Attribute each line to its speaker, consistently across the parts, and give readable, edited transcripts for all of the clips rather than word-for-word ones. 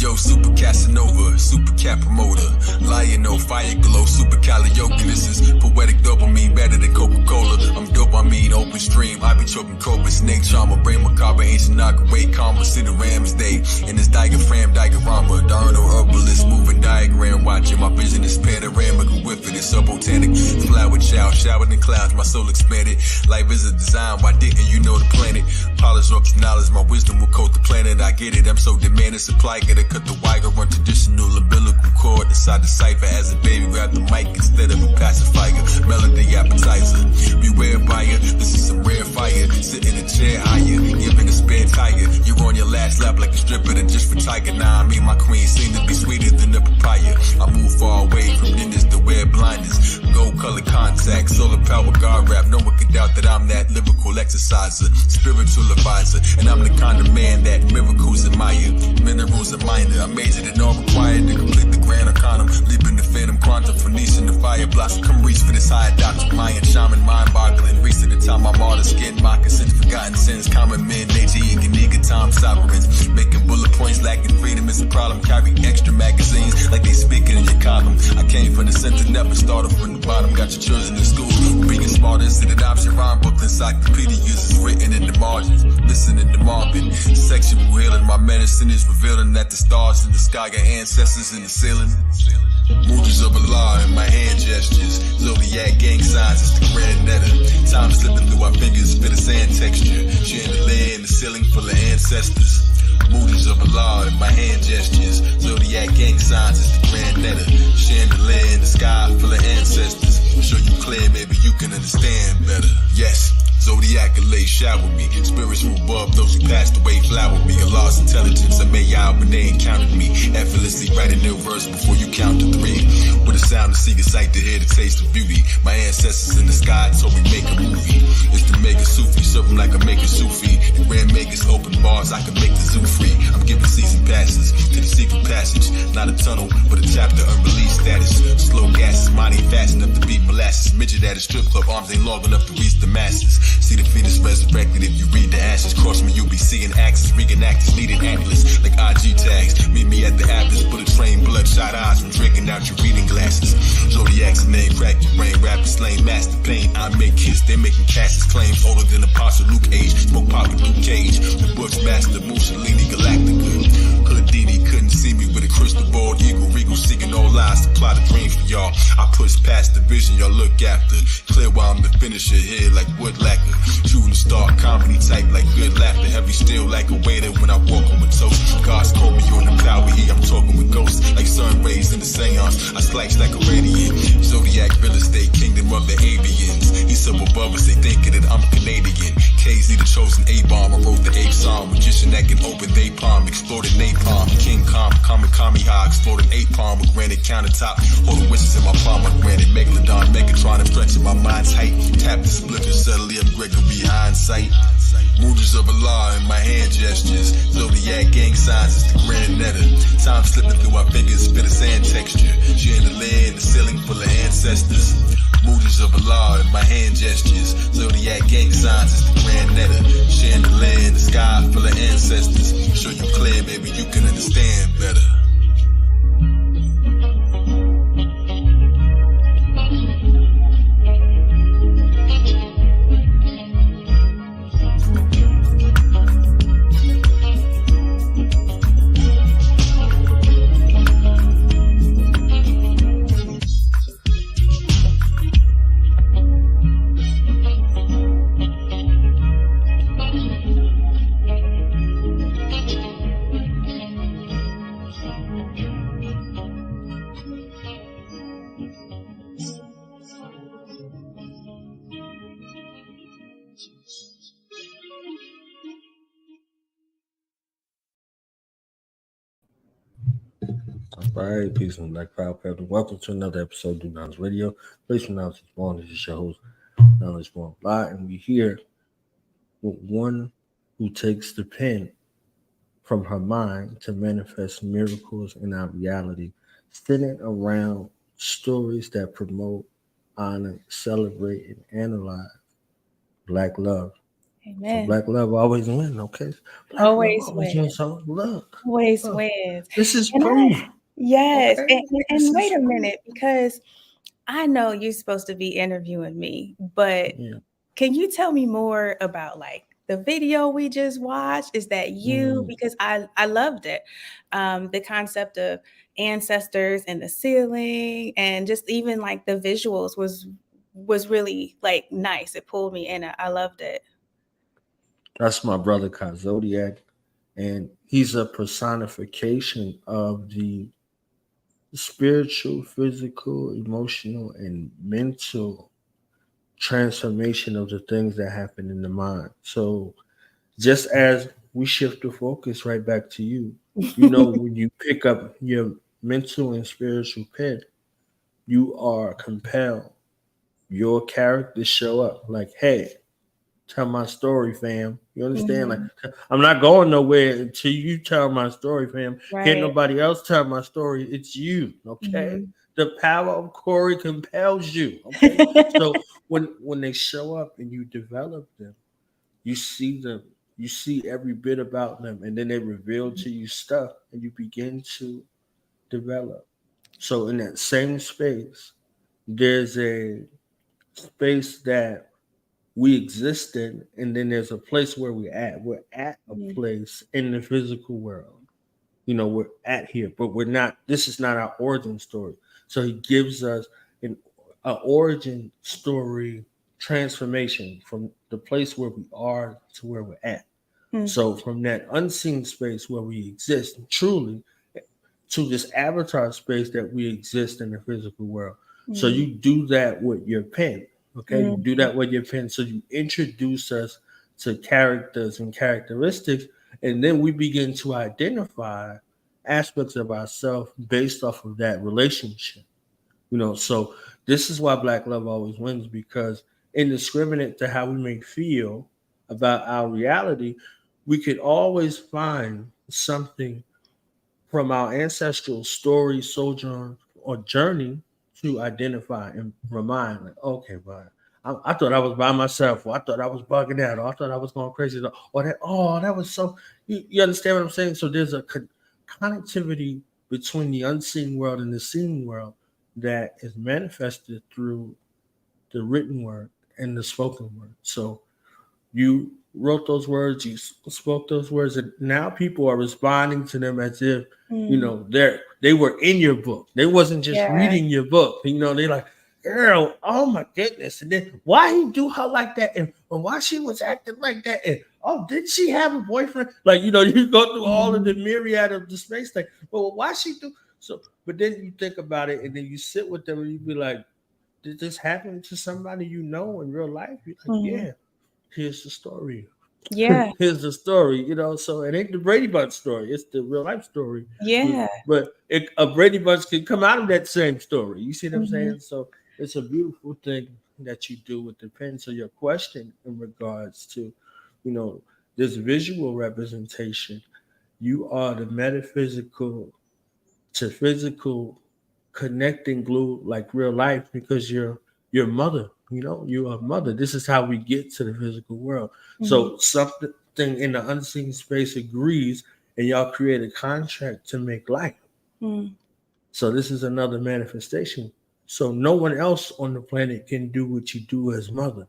Speaker 1: Yo, super Casanova, super cat promoter, lion, no fire glow, super karaoke. This is poetic dopamine, better than Coca-Cola. I'm dope, I mean open stream. I be choking cobra, snake charmer, brain macabre, ancient great karma. See the Rams Day in this diaphragm diorama. Darno herbalist, moving diagram, watching my vision is panoramic with it. It's so botanic, flower child, showered in clouds, my soul expanded. Life is a design, why didn't you know the planet? Polish rocks knowledge, my wisdom will coat the planet. I get it, I'm so demanding, supply, get it. Cut the wire, run traditional umbilical cord inside the cipher. As a baby, grab the mic instead of a pacifier. Melody appetizer, beware buyer. This is some rare fire. Sit in a chair higher, giving a spare tire. You're on your last lap like a stripper that just for tiger. Nah, I mean my queen seem to be sweeter than the papaya. I move far away from ninjas to wear blinders. Gold colored contacts, solar power, God rap. No one can doubt that I'm that lyrical exerciser, spiritual advisor, and I'm the kind of man that miracles admire. Minerals are minor. I majored in all required to complete the grand arcanum. Leaping the phantom quantum, Phoenician, the fire blossom. Come reach for this higher doctrine. Mayan shaman, mind boggling. Reach to the time I'm all the skin mocking. Since forgotten sins, common men, nature, Ganiga, Tom sovereigns. Making bullet points, lacking freedom is a problem. Carry extra magazines like they speaking in your column. I came from the center, never started from the bottom. Got your children in school, being smart, instead adoption. Rhyme book, encyclopedias is written in the margins. Listening to Marvin, sexual healing. My medicine is revealing that the stars in the sky got ancestors in the ceiling. Movies of Allah in my hand gestures. Zodiac gang signs, it's the grand netta. Time slipping through our fingers, fit a sand texture. Chandelier in the ceiling full of ancestors. Movies of Allah in my hand gestures. Zodiac gang signs, it's the grand netta. Chandelier in the sky full of ancestors. Show you clear, maybe you can understand better. Yes. Zodiac lay shower me. Spirits from above, those who passed away flower me. A lost intelligence, I may out when they encountered me. Effortlessly writing new verse before you count to three. With a sound to see, a sight to hear, the taste of beauty. My ancestors in the sky told me make a movie. It's the mega Sufi, serving like a maker Sufi. The grand makers open bars, I can make the zoo free. I'm giving season passes to the secret passage. Not a tunnel, but a chapter unreleased status. Slow gases, mine ain't fast enough to beat molasses. Midget at a strip club, arms ain't long enough to reach the masses. See the phoenix resurrected if you read the ashes. Cross me, you'll be seeing axes. Reenactors needing antlers like IG tags. Meet me at the Atlas, put a train, bloodshot eyes from drinking out your reading glasses. Zodiac's name, crack your brain, rappers slain, master pain. I make hits, they making Cassius claims older than Apostle Luke age. Smoke pop with Luke Cage, the Bush master, Mussolini, Galactica. Houdini couldn't see me with a crystal ball, eagle, regal, seeking all lies to plot a dream for y'all. I push past the vision y'all look after. Clear while I'm the finisher here like wood lacquer. Shooting star, comedy type like good laughter. Heavy still like a waiter when I walk on with toast. God's called me on the cloud with I'm talking with ghosts. Like sun rays in the seance, I slice like a radiant. Zodiac real estate, kingdom of the avians. He's up above us, they thinking that I'm Canadian. KZ the chosen A-bomb, I wrote the A song. Magician that can open they palm, exploded napalm. King Kong, Kami high, exploded 8 palm with granite countertop. Holding wishes in my palm, I granted Megalodon, Megatron, I'm stretching my mind's height. Tap the splitter, subtly, I'm Gregory hindsight. Movies of Allah in my hand gestures. Zodiac gang signs, it's the grand netta. Time slipping through our fingers, fit a sand texture. Chandelier in the ceiling full of ancestors. Movies of Allah in my hand gestures. Zodiac gang signs, it's the grand netta. Chandelier in the sky full of ancestors. Show you clear, maybe you can understand better.
Speaker 2: Right, peace and black power, family. Welcome to another episode of Do Knowledge Radio. Please pronounce it born. This is your host, Knowledge Born Live, and we here with one who takes the pen from her mind to manifest miracles in our reality, centered around stories that promote, honor, celebrate, and analyze black love. So
Speaker 3: Amen.
Speaker 2: black love always wins, okay? Black love
Speaker 3: Always
Speaker 2: always
Speaker 3: wins.
Speaker 2: wins. So
Speaker 3: Always
Speaker 2: look.
Speaker 3: wins.
Speaker 2: This is
Speaker 3: And I,
Speaker 2: proof,
Speaker 3: yes.
Speaker 2: okay?
Speaker 3: And
Speaker 2: This
Speaker 3: wait
Speaker 2: is
Speaker 3: a
Speaker 2: proof.
Speaker 3: minute, because I know you're supposed to be interviewing me, but
Speaker 2: Yeah.
Speaker 3: can you tell me more about like the video we just watched? Is that you?
Speaker 2: Mm.
Speaker 3: Because I loved it. The concept of ancestors and the ceiling, and just even like the visuals was really like nice. It pulled me in. I loved it.
Speaker 2: That's my brother Zodiac, and he's a personification of the spiritual, physical, emotional, and mental transformation of the things that happen in the mind. So, just as we shift the focus right back to you, when you pick up your mental and spiritual pen, you are compelled, your characters show up like, hey, tell my story, fam. You understand? Like,
Speaker 3: Mhm.
Speaker 2: I'm not going nowhere until you tell my story, fam. Can't
Speaker 3: Right.
Speaker 2: nobody else tell my story. It's you, okay?
Speaker 3: Mhm.
Speaker 2: The power of Corey compels you, okay? So when they show up and you develop them, you see them, you see every bit about them, and then they reveal to you stuff, and you begin to develop. So in that same space, there's a space that we exist in, and then there's a place where we're at a
Speaker 3: Mhm.
Speaker 2: place in the physical world. We're at here, but we're not. This is not our origin story. So he gives us an origin story transformation from the place where we are to where we're at.
Speaker 3: Mm,
Speaker 2: So from that unseen space where we exist truly to this avatar space that we exist in the physical world. So
Speaker 3: mm,
Speaker 2: you do that with your pen. Okay, you do
Speaker 3: mhm,
Speaker 2: that with your pen. So you introduce us to characters and characteristics, and then we begin to identify aspects of ourselves based off of that relationship. So this is why Black love always wins, because indiscriminate to how we may feel about our reality, we could always find something from our ancestral story, sojourn, or journey to identify and remind, like, okay, but I thought I was by myself, or I thought I was bugging out, or I thought I was going crazy, or that, oh, that was so. You understand what I'm saying? So there's a connectivity between the unseen world and the seen world that is manifested through the written word and the spoken word. So you wrote those words, you spoke those words, and now people are responding to them as if
Speaker 3: mm.
Speaker 2: they were in your book. They wasn't just
Speaker 3: Yeah.
Speaker 2: reading your book. They like, girl, oh my goodness, and then why he do her like that, and why she was acting like that, and oh, did she have a boyfriend? Like you go through all of the
Speaker 3: Mhm,
Speaker 2: myriad of the space thing. Well, why she do so? But then you think about it, and then you sit with them, and you be like, did this happen to somebody you know in real life? You're like,
Speaker 3: mhm.
Speaker 2: yeah, here's the story.
Speaker 3: Yeah.
Speaker 2: Here's the story. So it ain't the Brady Bunch story. It's the real life story.
Speaker 3: Yeah.
Speaker 2: But a Brady Bunch can come out of that same story. You see what I'm
Speaker 3: Mhm,
Speaker 2: saying? So it's a beautiful thing that you do with the pen. So your question in regards to, you know, this visual representation, you are the metaphysical to physical connecting glue like real life, because you're mother. You're a mother. This is how we get to the physical world.
Speaker 3: mhm,
Speaker 2: So something in the unseen space agrees, and y'all create a contract to make life.
Speaker 3: mm.
Speaker 2: So this is another manifestation. So no one else on the planet can do what you do as mother.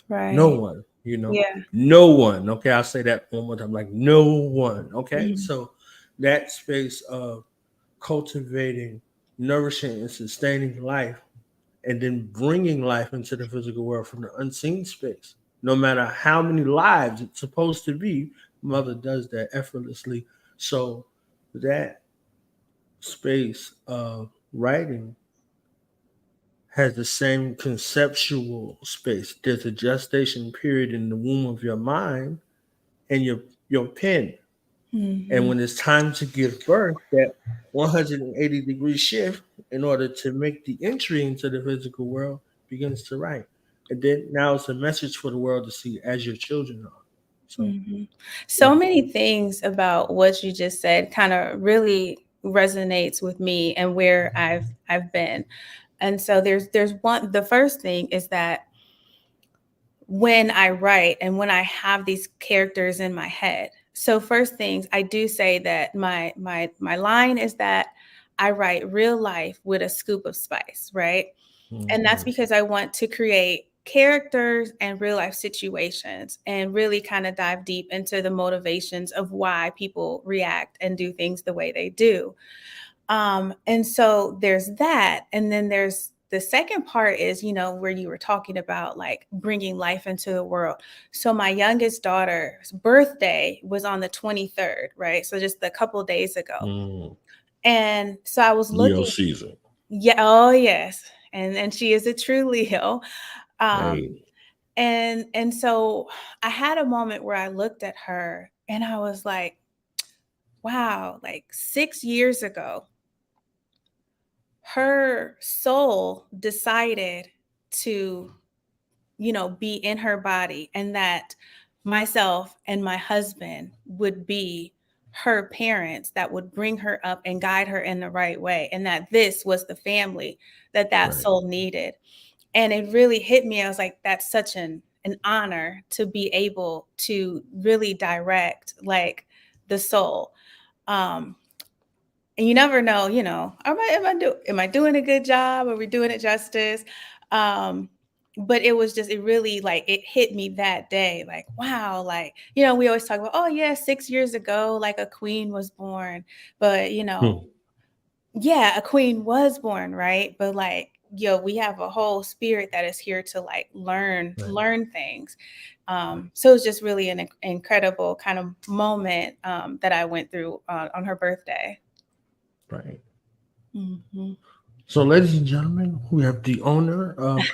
Speaker 2: No
Speaker 3: Right.
Speaker 2: one.
Speaker 3: Yeah.
Speaker 2: No one. Okay, I'll say that one more time. Like no one. Okay,
Speaker 3: Mhm,
Speaker 2: so that space of cultivating, nourishing, and sustaining life, and then bringing life into the physical world from the unseen space. No matter how many lives it's supposed to be, Mother does that effortlessly. So that space of writing has the same conceptual space. There's a gestation period in the womb of your mind and your pen. And
Speaker 3: Mhm.
Speaker 2: when it's time to give birth, that 180-degree shift in order to make the entry into the physical world begins to write. And then now it's a message for the world to see as your children are. So,
Speaker 3: Mhm.
Speaker 2: yeah.
Speaker 3: So many things about what you just said kind of really resonates with me and where I've been. And so there's one the first thing is that when I write and when I have these characters in my head. So first things I do say that my line is that I write real life with a scoop of spice, right? And that's
Speaker 2: Mhm.
Speaker 3: because I want to create characters and real life situations and really kind of dive deep into the motivations of why people react and do things the way they do. And so there's that. And then there's the second part is, where you were talking about like bringing life into the world. So my youngest daughter's birthday was on the 23rd, right? So just a couple of days ago.
Speaker 2: Mm.
Speaker 3: And so I was
Speaker 2: Leo
Speaker 3: looking,
Speaker 2: season.
Speaker 3: yeah, oh yes. And she is a true Leo. Um,
Speaker 2: Hey.
Speaker 3: and so I had a moment where I looked at her and I was like, wow, like 6 years ago, her soul decided to, be in her body, and that myself and my husband would be her parents that would bring her up and guide her in the right way, and that this was the family that
Speaker 2: Right.
Speaker 3: soul needed. And it really hit me. I was like, that's such an honor to be able to really direct like the soul. Um, and you never know, am I doing a good job? Are we doing it justice? Um, but it really like it hit me that day, like, wow, like, we always talk about, oh yeah, 6 years ago, like a queen was born. But
Speaker 2: Hmm.
Speaker 3: yeah, a queen was born, right? But like, we have a whole spirit that is here to like
Speaker 2: Right.
Speaker 3: learn things. So it's just really an incredible kind of moment that I went through on her birthday.
Speaker 2: Right.
Speaker 3: Mhm.
Speaker 2: So, ladies and gentlemen, we have the owner of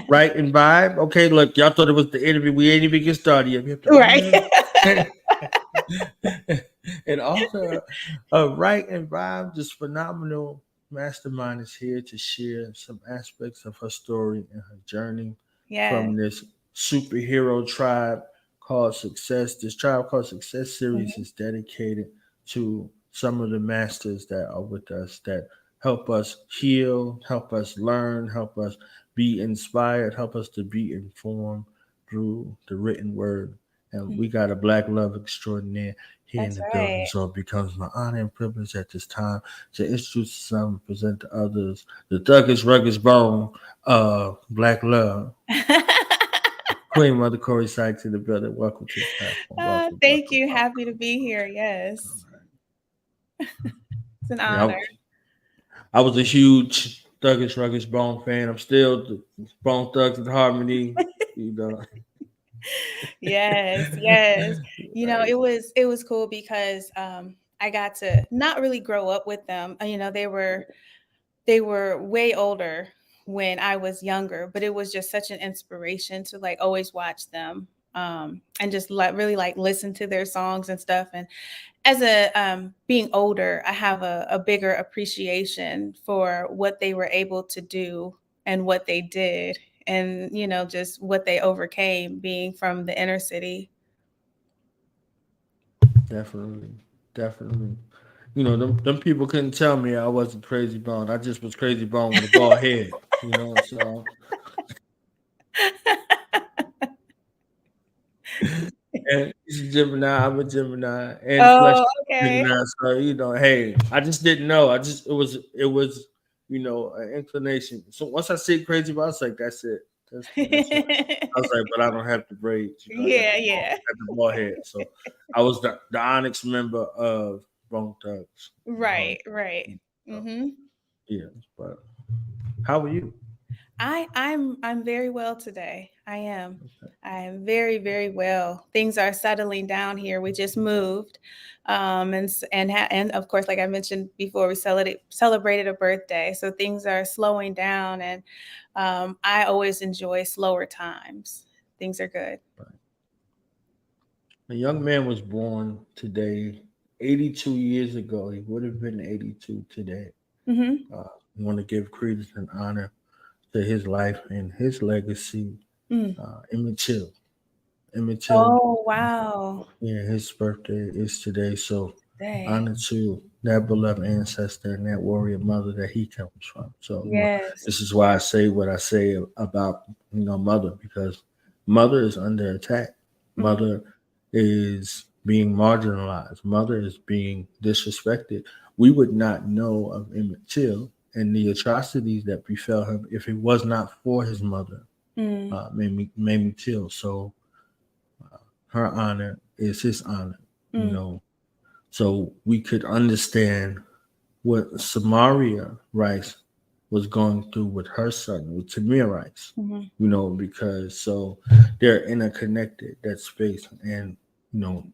Speaker 2: Right and Vibe. Okay, look, y'all thought it was the interview. We ain't even get started yet. We have the
Speaker 3: Right.
Speaker 2: owner and author of Right and Vibe. This phenomenal mastermind is here to share some aspects of her story and her journey
Speaker 3: Yeah.
Speaker 2: from this superhero tribe called Success. This Tribe Called Success series
Speaker 3: Mhm.
Speaker 2: is dedicated to some of the masters that are with us that help us heal, help us learn, help us be inspired, help us to be informed through the written word. And
Speaker 3: Mm.
Speaker 2: we got a Black love extraordinaire here in
Speaker 3: That's
Speaker 2: the building.
Speaker 3: right.
Speaker 2: So it becomes my honor and privilege at this time to introduce some and present to others the Thuggish Rugged Bone of Black Love. Queen Mother Cori Sykes in the building. Welcome to the platform. Welcome,
Speaker 3: Thank
Speaker 2: welcome,
Speaker 3: you. Happy to
Speaker 2: welcome.
Speaker 3: be here.
Speaker 2: All
Speaker 3: Yes.
Speaker 2: right.
Speaker 3: It's an
Speaker 2: Yeah,
Speaker 3: honor.
Speaker 2: I was a huge Thuggish Rugged Bone fan. I'm still the Bone Thugs and Harmony. You know,
Speaker 3: Yes, yes.
Speaker 2: right.
Speaker 3: It was cool because I got to not really grow up with them. They were way older when I was younger, but it was just such an inspiration to like always watch them and just like really like listen to their songs and stuff. And as a being older, I have a bigger appreciation for what they were able to do and what they did, and just what they overcame being from the inner city.
Speaker 2: Definitely, definitely. You know, them people couldn't tell me I wasn't Crazy Bone. I just was Crazy Bone with a bald head. You know, so and he's a Gemini. I'm a Gemini, and flesh
Speaker 3: Oh, okay.
Speaker 2: Gemini. So hey, I just didn't know. I just it was an inclination. So once I see Crazy Bone, I was like, that's it. That's it. I was like, but I don't have the braids. I got
Speaker 3: Yeah, yeah.
Speaker 2: the bald head. So I was the Onyx member of Bone Thugs.
Speaker 3: Right, right.
Speaker 2: So,
Speaker 3: Hmm.
Speaker 2: yeah, but how are you?
Speaker 3: I'm very well today. I am. I am very, very well. Things are settling down here. We just moved, and of course, like I mentioned before, we celebrated a birthday, so things are slowing down, and I always enjoy slower times. Things are good.
Speaker 2: A young man was born today 82 years ago. He would have been 82 today.
Speaker 3: Mm-hmm.
Speaker 2: I want to give credence and honor to his life and his legacy.
Speaker 3: Mm.
Speaker 2: Emmett Till. Emmett Till.
Speaker 3: Oh, wow.
Speaker 2: Yeah, his birthday is today. So
Speaker 3: Dang.
Speaker 2: honor to that beloved ancestor and that warrior mother that he comes from. So,
Speaker 3: Yes.
Speaker 2: this is why I say what I say about, mother, because mother is under attack.
Speaker 3: Mm.
Speaker 2: Mother is being marginalized. Mother is being disrespected. We would not know of Emmett Till and the atrocities that befell him if it was not for his mother,
Speaker 3: Mm.
Speaker 2: Mamie Till. So her honor is his honor, you
Speaker 3: Mm.
Speaker 2: know. So we could understand what Samaria Rice was going through with her son, with Tamir Rice,
Speaker 3: Mm-hmm.
Speaker 2: because so they're interconnected, that space. And, you know,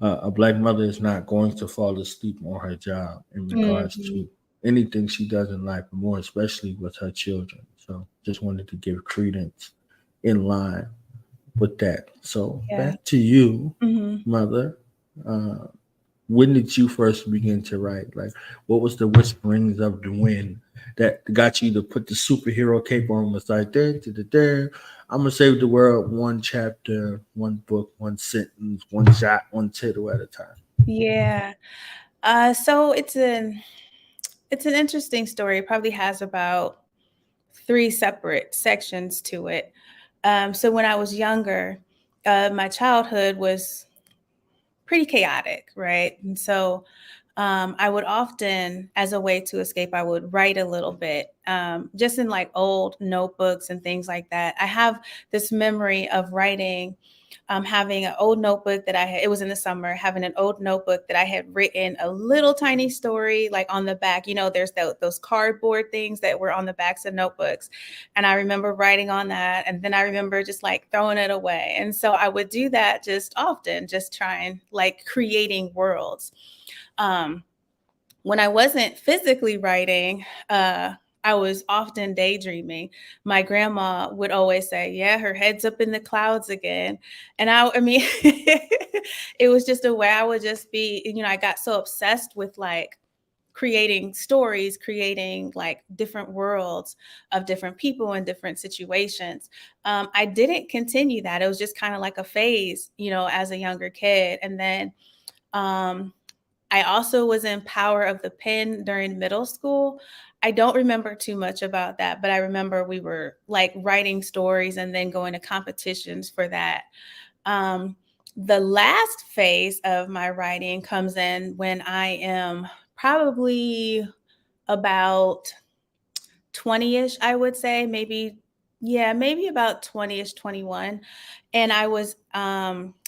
Speaker 2: a black mother is not going to fall asleep on her job in regards
Speaker 3: Mm-hmm.
Speaker 2: to anything she does in life, but more especially with her children. So just wanted to give credence in line with that. So
Speaker 3: Yeah.
Speaker 2: back to you,
Speaker 3: Mm-hmm.
Speaker 2: mother. Uh, when did you first begin to write? Like, what was the whisperings of the wind that got you to put the superhero cape on? Was like, there, I'm gonna save the world one chapter, one book, one sentence, one shot, one tittle at a time.
Speaker 3: Yeah. So it's an interesting story. It probably has about three separate sections to it. So when I was younger, my childhood was pretty chaotic, right? And so I would often, as a way to escape, I would write a little bit, just in like old notebooks and things like that. I have this memory of writing, having an old notebook that I had, it was in the summer, having an old notebook that I had written a little tiny story, like on the back, there's those cardboard things that were on the backs of notebooks. And I remember writing on that. And then I remember just like throwing it away. And so I would do that just often, just trying like creating worlds. Um, when I wasn't physically writing, I was often daydreaming. My grandma would always say, "Yeah, her head's up in the clouds again," and I mean, it was just a way I would just be. I got so obsessed with like creating stories, creating like different worlds of different people and different situations. I didn't continue that. It was just kind of like a phase, as a younger kid, and then. Um, I also was in Power of the Pen during middle school. I don't remember too much about that, but I remember we were like writing stories and then going to competitions for that. Um, the last phase of my writing comes in when I am probably about 20-ish, I would say, maybe about 20-ish, 21. And I was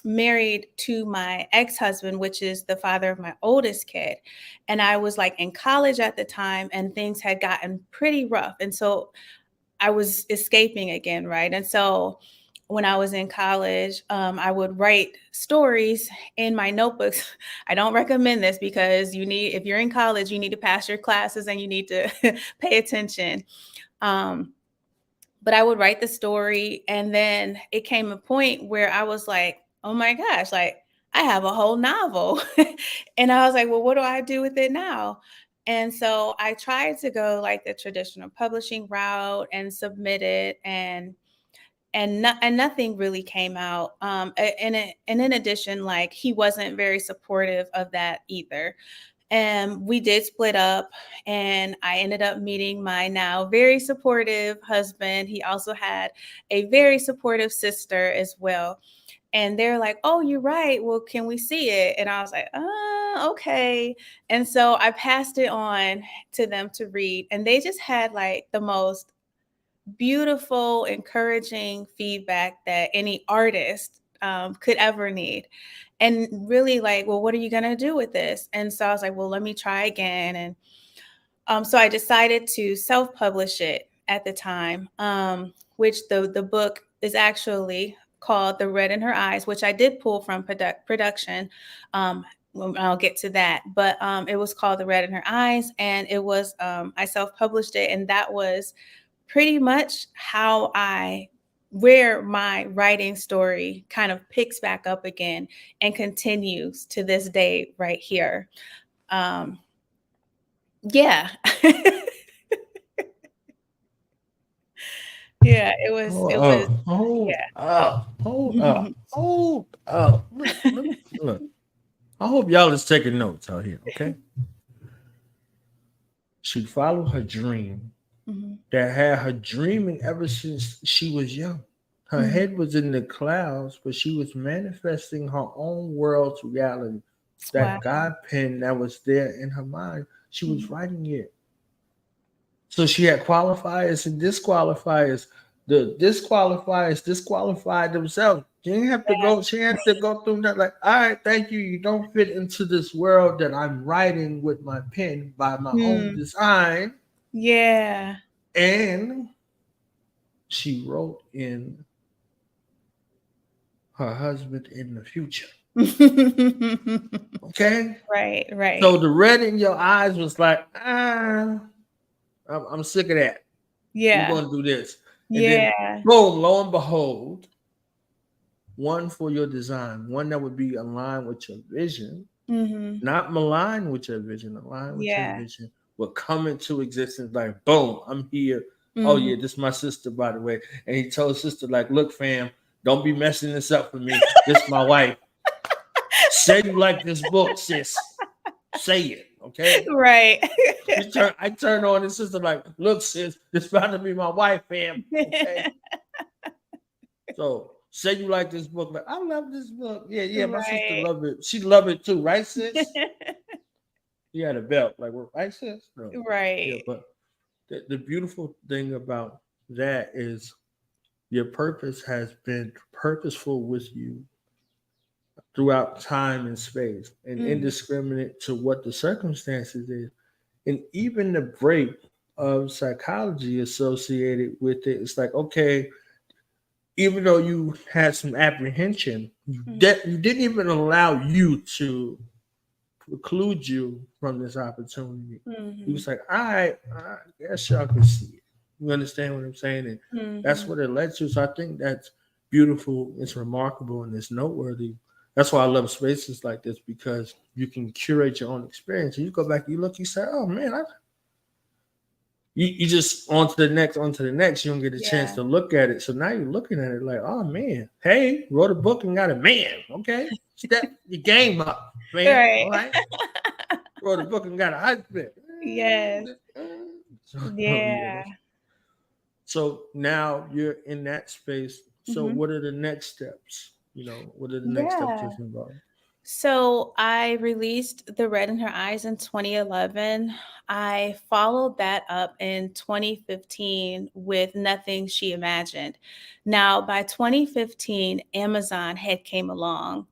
Speaker 3: married to my ex-husband, which is the father of my oldest kid. And I was like in college at the time and things had gotten pretty rough. And so I was escaping again, right? And so when I was in college, I would write stories in my notebooks. I don't recommend this because if you're in college, you need to pass your classes and you need to pay attention. Um, but I would write the story. And then it came a point where I was like, oh my gosh, like I have a whole novel. And I was like, well, what do I do with it now? And so I tried to go like the traditional publishing route and submit it, and nothing really came out. And in addition, like he wasn't very supportive of that either. And we did split up, and I ended up meeting my now very supportive husband. He also had a very supportive sister as well. And they're like, "Oh, you're right. Well, can we see it?" And I was like, okay." And so I passed it on to them to read, and they just had like the most beautiful, encouraging feedback that any artist could ever need. And really like, well, what are you going to do with this? And so I was like, well, let me try again. And so I decided to self-publish it at the time, which the book is actually called The Red in Her Eyes, which I did pull from production. I'll get to that, but it was called The Red in Her Eyes, and it was I self-published it, and that was pretty much how I where my writing story kind of picks back up again and continues to this day right here. Yeah. Yeah, it was,
Speaker 2: Hold
Speaker 3: yeah.
Speaker 2: up, hold up, hold up. Look. I hope y'all is taking notes out here, okay? She followed her dream
Speaker 3: Mhm,
Speaker 2: that had her dreaming ever since she was young. Her
Speaker 3: mhm.
Speaker 2: head was in the clouds, but she was manifesting her own world's reality.
Speaker 3: Wow.
Speaker 2: That God pen that was there in her mind, she was
Speaker 3: Mhm.
Speaker 2: writing it. So she had qualifiers and disqualifiers. The disqualifiers disqualified themselves. She didn't have to go. She had to go through that. Like, all right, thank you. You don't fit into this world that I'm writing with my pen by my own
Speaker 3: Mm,
Speaker 2: design.
Speaker 3: yeah.
Speaker 2: And she wrote in her husband in the future. Okay.
Speaker 3: Right,
Speaker 2: So
Speaker 3: right.
Speaker 2: the red in your eyes was like, I'm sick of that. We're
Speaker 3: Yeah,
Speaker 2: going to do this. And then,
Speaker 3: yeah.
Speaker 2: boom, lo and behold, one for your design, one that would be aligned with your vision,
Speaker 3: Mhm.
Speaker 2: not malign with your vision, aligned with your
Speaker 3: Yeah.
Speaker 2: vision, will come into existence like, boom, I'm here. Oh,
Speaker 3: Mhm.
Speaker 2: yeah, this is my sister, by the way. And he told sister, like, look, fam, don't be messing this up for me. This is my wife. Say you like this book, sis. Say it, okay?
Speaker 3: Right.
Speaker 2: I turn on his sister like, look, sis, this about to be my wife, fam. Okay. So say you like this book, like I love this book. Yeah, yeah, my sister
Speaker 3: Right.
Speaker 2: love it. She love it too, right, sis? He had a belt, like right, sis? No. Yeah,
Speaker 3: Right.
Speaker 2: but the beautiful thing about that is your purpose has been purposeful with you throughout time and space and
Speaker 3: Mhm.
Speaker 2: indiscriminate to what the circumstances is. And even the break of psychology associated with it, it's like, okay, even though you had some apprehension,
Speaker 3: Mhm.
Speaker 2: you didn't even allow you to preclude you from this opportunity. He
Speaker 3: Mhm.
Speaker 2: was like, all right, I guess y'all can see it. You understand what I'm saying? And that's
Speaker 3: Mhm.
Speaker 2: what it led to. So I think that's beautiful, it's remarkable, and it's noteworthy. That's why I love spaces like this because you can curate your own experience. You go back, you look, you say, oh man, you just on to the next. You don't get a chance
Speaker 3: Yeah.
Speaker 2: to look at it. So now you're looking at it like, oh man, hey, wrote a book and got a man. Okay, step your game up, man.
Speaker 3: Right.
Speaker 2: All right, wrote a book and got a husband.
Speaker 3: Yes.
Speaker 2: So yeah,
Speaker 3: Yeah.
Speaker 2: so now you're in that space. So
Speaker 3: Mhm.
Speaker 2: what are the next steps? What are the next steps
Speaker 3: Yeah.
Speaker 2: that's involved?
Speaker 3: So I released The Red in Her Eyes in 2011. I followed that up in 2015 with Nothing She Imagined. Now, by 2015, Amazon had came along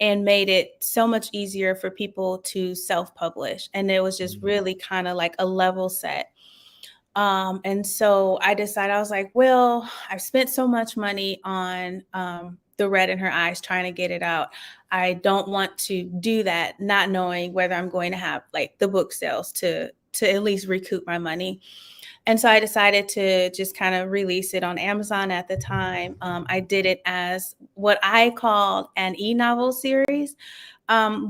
Speaker 3: and made it so much easier for people to self-publish. And it was just
Speaker 2: Mm,
Speaker 3: really kind of like a level set. And so I decided, I was like, well, I've spent so much money on The Red in Her Eyes trying to get it out. I don't want to do that, not knowing whether I'm going to have like the book sales to at least recoup my money. And so I decided to just kind of release it on Amazon at the time. I did it as what I called an e-novel series,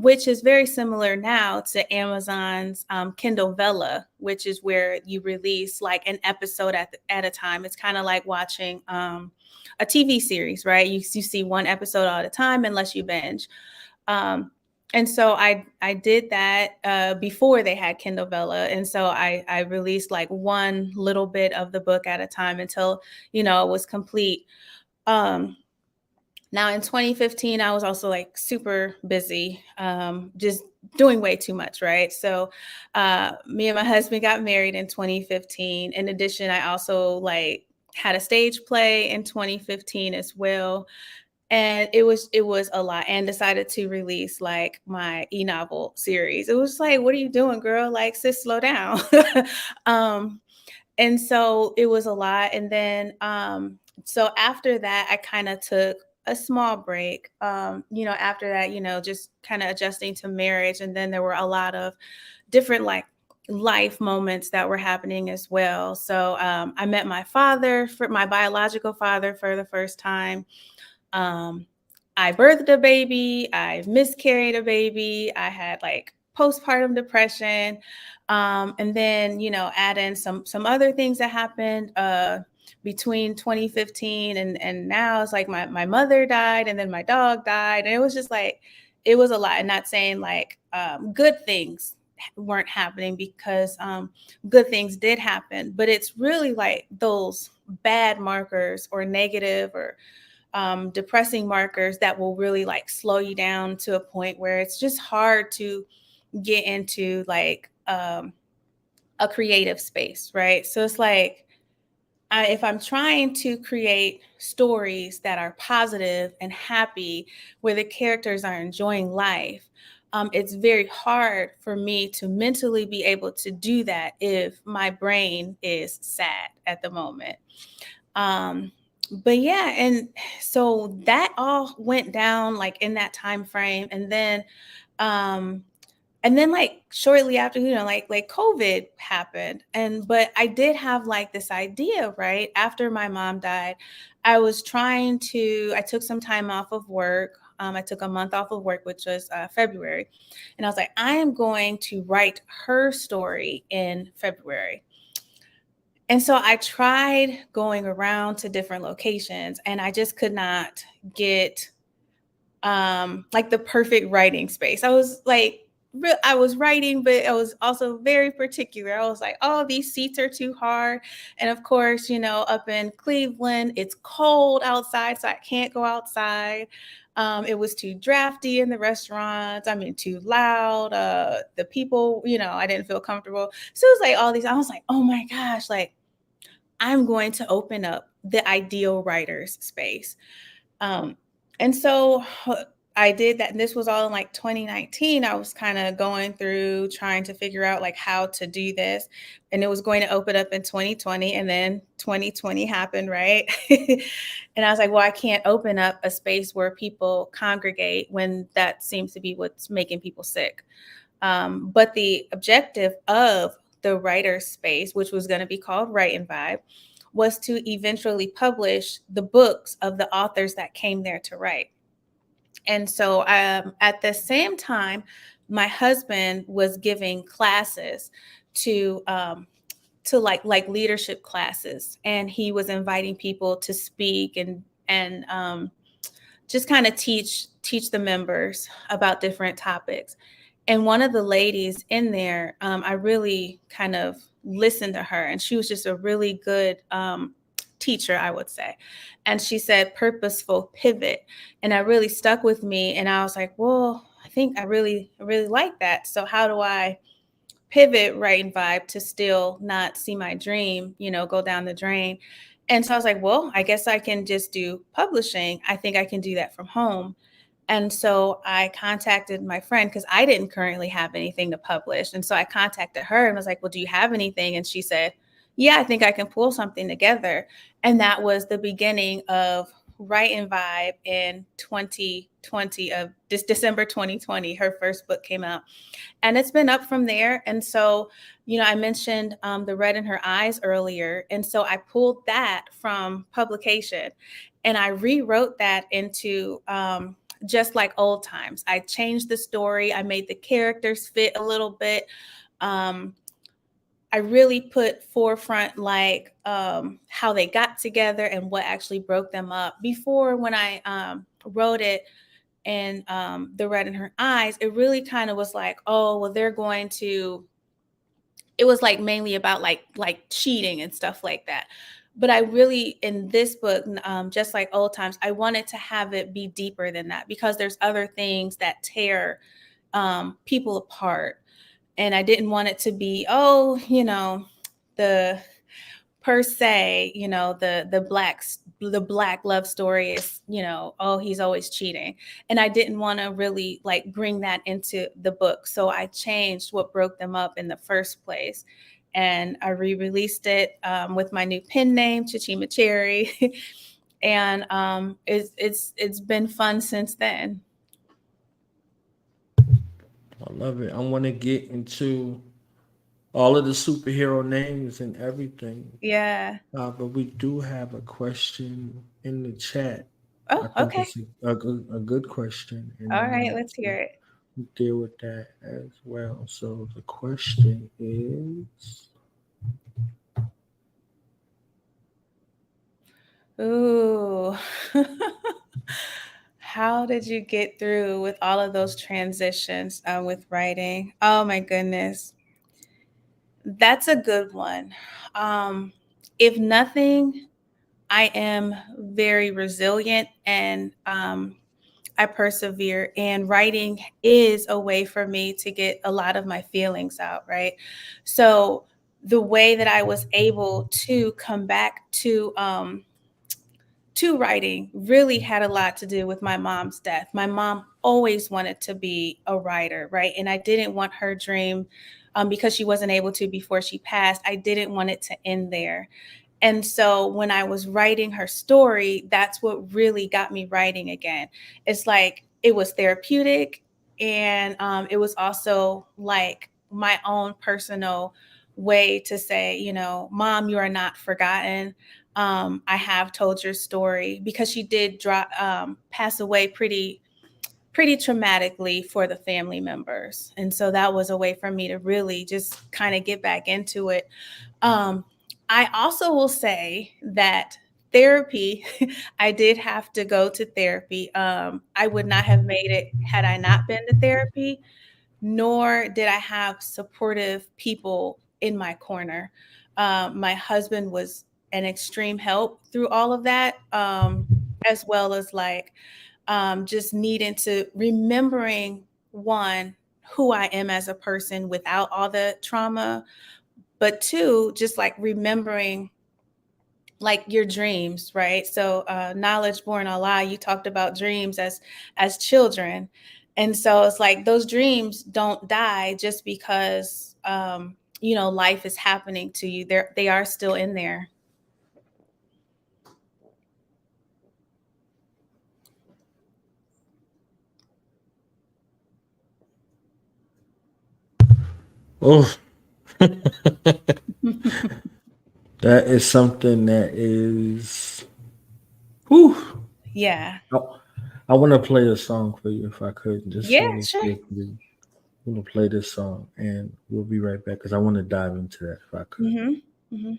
Speaker 3: which is very similar now to Amazon's Kindle Vella, which is where you release like an episode at a time. It's kind of like watching a TV series, right? You see one episode all the time unless you binge. Um, and so I did that before they had Kindle Vella, and so I released like one little bit of the book at a time until it was complete. Um, Now in 2015, I was also like super busy, just doing way too much, right? So me and my husband got married in 2015. In addition, I also like had a stage play in 2015 as well. And it was a lot, and decided to release like my e-novel series. It was like, what are you doing, girl? Like, sis, slow down. um, and so it was a lot. And then so after that I kind of took a small break, after that, just kind of adjusting to marriage. And then there were a lot of different like life moments that were happening as well. So I met my father, for my biological father, for the first time. Um, I birthed a baby. I miscarried a baby. I had like postpartum depression, and then add in some other things that happened between 2015 and now. It's like my mother died, and then my dog died, and it was just like it was a lot. And not saying like good things weren't happening, because good things did happen, but it's really like those bad markers or negative or depressing markers that will really like slow you down to a point where it's just hard to get into like a creative space, right? So it's like if I'm trying to create stories that are positive and happy, where the characters are enjoying life, it's very hard for me to mentally be able to do that if my brain is sad at the moment. Um, but yeah, and so that all went down like in that time frame, um, and then like shortly after, like COVID happened, and but I did have like this idea right after my mom died. I took some time off of work. I took a month off of work, which was February, and I was like, I am going to write her story in February. And so I tried going around to different locations, and I just could not get like the perfect writing space. I was like I was writing, but I was also very particular. I was like, oh, these seats are too hard. And of course, up in Cleveland, it's cold outside, so I can't go outside. It was too drafty in the restaurants. I mean, too loud. The people, I didn't feel comfortable. So it was like all these, I was like, oh my gosh, like I'm going to open up the ideal writer's space. Um, and so I did that. And this was all in like 2019. I was kind of going through trying to figure out like how to do this. And it was going to open up in 2020. And then 2020 happened, right? And I was like, well, I can't open up a space where people congregate when that seems to be what's making people sick. But the objective of the writer space, which was going to be called Write and Vibe, was to eventually publish the books of the authors that came there to write. And so at the same time, my husband was giving classes to like leadership classes, and he was inviting people to speak and just kind of teach the members about different topics. And one of the ladies in there, I really kind of listened to her, and she was just a really good teacher, I would say. And she said purposeful pivot, and that really stuck with me. And I was like, well, I think I really like that. So how do I pivot Write and Vibe to still not see my dream, go down the drain? And so I was like, well, I guess I can just do publishing. I think I can do that from home. And so I contacted my friend, because I didn't currently have anything to publish. And so I contacted her and was like, well, do you have anything? And she said, yeah, I think I can pull something together. And that was the beginning of Write and Vibe in 2020, of this December 2020. Her first book came out, and it's been up from there. And so, I mentioned The Red in Her Eyes earlier. And so I pulled that from publication, and I rewrote that into just like old times. I changed the story. I made the characters fit a little bit. I really put forefront like how they got together and what actually broke them up. Before, when I wrote it in The Red in Her Eyes, it really kind of was like, oh, well, they're going to. It was like mainly about like cheating and stuff like that. But I really, in this book, just like old times, I wanted to have it be deeper than that, because there's other things that tear people apart. And I didn't want it to be, oh, the per se, the black love story is, oh, he's always cheating. And I didn't want to really like bring that into the book. So I changed what broke them up in the first place. And I re-released it with my new pen name, Chichima Cherry. And it's been fun since then.
Speaker 2: I love it. I want to get into all of the superhero names and everything.
Speaker 3: Yeah.
Speaker 2: But we do have a question in the chat. I
Speaker 3: Oh,
Speaker 2: think
Speaker 3: okay.
Speaker 2: it's a good question, and
Speaker 3: All
Speaker 2: I
Speaker 3: right,
Speaker 2: want
Speaker 3: let's
Speaker 2: to
Speaker 3: hear it.
Speaker 2: deal with that as well. So the question is,
Speaker 3: Ooh. How did you get through with all of those transitions with writing? Oh my goodness. That's a good one. Um, if nothing, I am very resilient and I persevere. And writing is a way for me to get a lot of my feelings out, right? So the way that I was able to come back to writing really had a lot to do with my mom's death. My mom always wanted to be a writer, right? And I didn't want her dream, because she wasn't able to before she passed, I didn't want it to end there. And so when I was writing her story, that's what really got me writing again. It's like it was therapeutic, and it was also like my own personal way to say, Mom, you are not forgotten. I have told your story, because she did pass away pretty traumatically for the family members. And so that was a way for me to really just kind of get back into it. Um, I also will say that therapy, I did have to go to therapy. I would not have made it had I not been to therapy, nor did I have supportive people in my corner. My husband was an extreme help through all of that, as well as like just needing to remembering, one, who I am as a person without all the trauma, but two, just like remembering like your dreams, right? So knowledge born a lie, you talked about dreams as children. And so it's like those dreams don't die just because life is happening to you. They are still in there.
Speaker 2: oh, that is something that is, whew.
Speaker 3: Yeah.
Speaker 2: I want to play a song for you if I could, just
Speaker 3: Yeah,
Speaker 2: really
Speaker 3: sure.
Speaker 2: quickly. I'm going to play this song and we'll be right back because I want to dive into that if I could.
Speaker 3: Mm-hmm. Mm-hmm.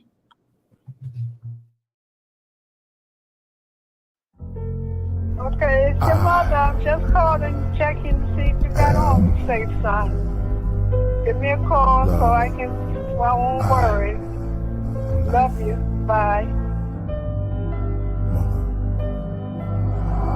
Speaker 4: Okay, it's your mother. I'm just calling, checking to see if you got home safe, son. Give me a call so I won't worry. Love you. Bye.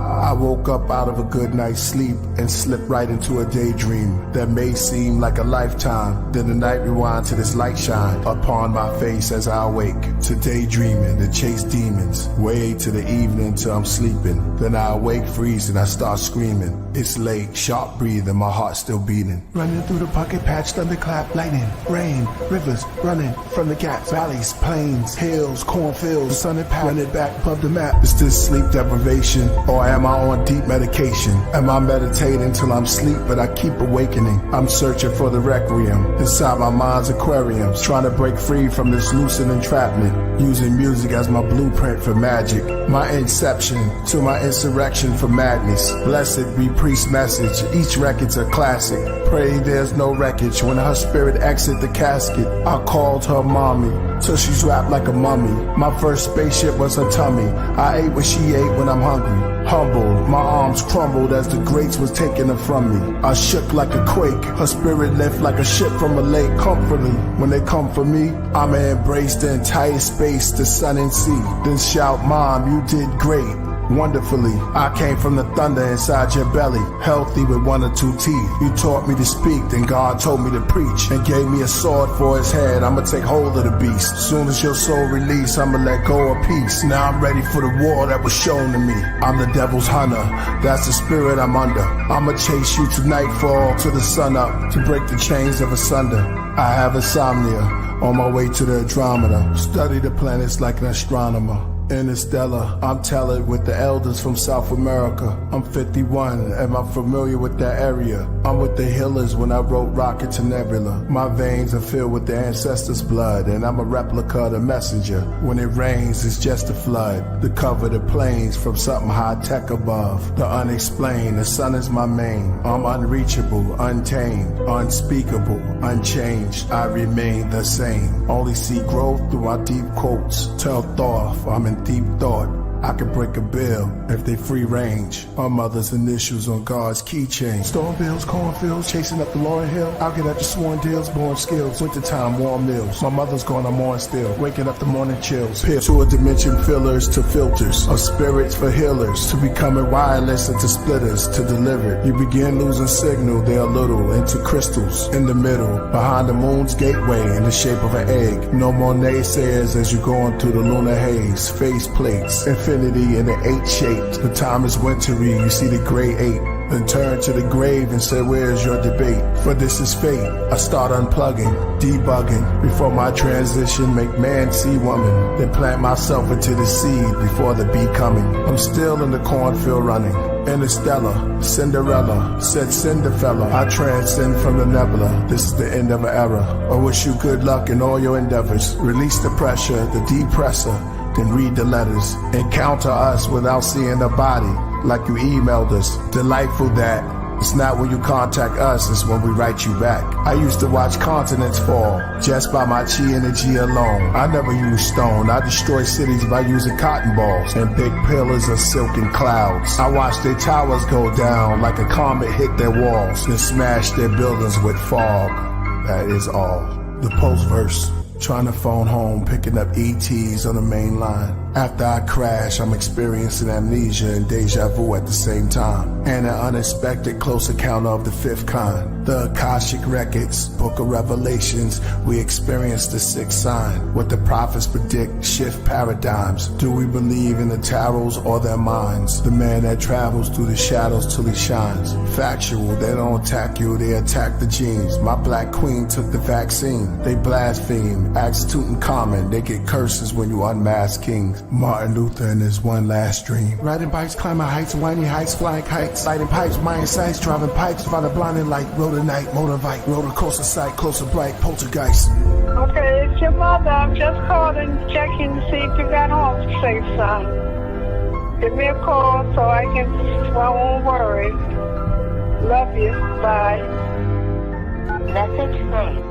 Speaker 5: I woke up out of a good night's sleep and slipped right into a daydream that may seem like a lifetime. Then the night rewind to this light shine upon my face as I awake to daydreaming, to chase demons, way to the evening till I'm sleeping. Then I awake freezing, I start screaming. It's late, sharp breathing, my heart still beating. Running through the pocket patch, thunderclap, lightning, rain, rivers running from the gaps, valleys, plains, hills, cornfields, the sun and path, running back above the map. Is this sleep deprivation, or am I on deep medication? Am I meditating till I'm asleep, but I keep awakening? I'm searching for the requiem inside my mind's aquariums, trying to break free from this lucid entrapment, using music as my blueprint for magic, my inception to my insurrection for madness. Blessed be priest message, each record's a classic. Pray there's no wreckage when her spirit exit the casket. I called her mommy till she's wrapped like a mummy. My first spaceship was her tummy. I ate what she ate when I'm hungry. Humbled, my arms crumbled as the grates was taking her from me. I shook like a quake, her spirit lift like a ship from a lake. Comfort me, when they come for me, I'ma embrace the entire space, the sun and sea. Then shout, Mom, you did great. Wonderfully, I came from the thunder inside your belly, healthy with 1 or 2 teeth. You taught me to speak, then God told me to preach, and gave me a sword for his head. I'ma take hold of the beast. Soon as your soul release, I'ma let go of peace. Now I'm ready for the war that was shown to me. I'm the devil's hunter, that's the spirit I'm under. I'ma chase you to nightfall, to the sun up, to break the chains of asunder. I have insomnia, on my way to the Andromeda. Study the planets like an astronomer. Interstellar, I'm telling with the elders from South America. I'm 51, am I familiar with that area? I'm with the healers when I wrote Rocket to Nebula. My veins are filled with the ancestors' blood, and I'm a replica of the messenger. When it rains, it's just a flood. To cover the plains from something high-tech above. The unexplained, the sun is my main. I'm unreachable, untamed, unspeakable, unchanged. I remain the same. Only see growth through my deep quotes. Tell Thoth, I'm in deep thought. I could break a bill if they free range. My mother's initials on God's keychain. Storm bills, cornfields, chasing up the Laurel Hill. I'll get at the sworn deals, born skills. Wintertime, warm meals. My mother's gone, I'm on still. Waking up the morning chills. Peer to a dimension fillers to filters. Of spirits for healers. To becoming wireless into splitters. To deliver. You begin losing signal, they're little. Into crystals in the middle. Behind the moon's gateway in the shape of an egg. No more naysayers as you're going through the lunar haze. Face plates. Infinity in the 8 shaped. The time is wintry, you see the gray 8. Then turn to the grave and say, where's your debate? For this is fate. I start unplugging, debugging. Before my transition, make man see woman. Then plant myself into the seed before the bee coming. I'm still in the cornfield running. Interstellar, Cinderella, said Cinderfella. I transcend from the nebula. This is the end of an era. I wish you good luck in all your endeavors. Release the pressure, the depressor. Then read the letters. Encounter us without seeing the body, like you emailed us. Delightful that it's not when you contact us, it's when we write you back. I used to watch continents fall just by my chi energy alone. I never used stone. I destroy cities by using cotton balls and big pillars of silken clouds. I watched their towers go down like a comet hit their walls, then smash their buildings with fog. That is all. The post verse. Trying to phone home, picking up ETs on the main line. After I crash, I'm experiencing amnesia and deja vu at the same time. And an unexpected close encounter of the fifth kind. The Akashic Records, Book of Revelations, we experience the sixth sign. What the prophets predict, shift paradigms. Do we believe in the tarots or their minds? The man that travels through the shadows till he shines. Factual, they don't attack you, they attack the genes. My black queen took the vaccine. They blaspheme, ask Tutankhamen. They get curses when you unmask kings. Martin Luther and his one last dream. Riding bikes, climbing heights, whiny heights, flying kites, lighting pipes, Mayan sights, driving pipes, find a blinding light, road at night, motorbike, roller coaster sight, closer bright, poltergeist.
Speaker 4: Okay, it's your mother. I'm just calling, checking to see if you got home safe, son. Give me a call so I won't worry. Love you. Bye.
Speaker 6: Message sent.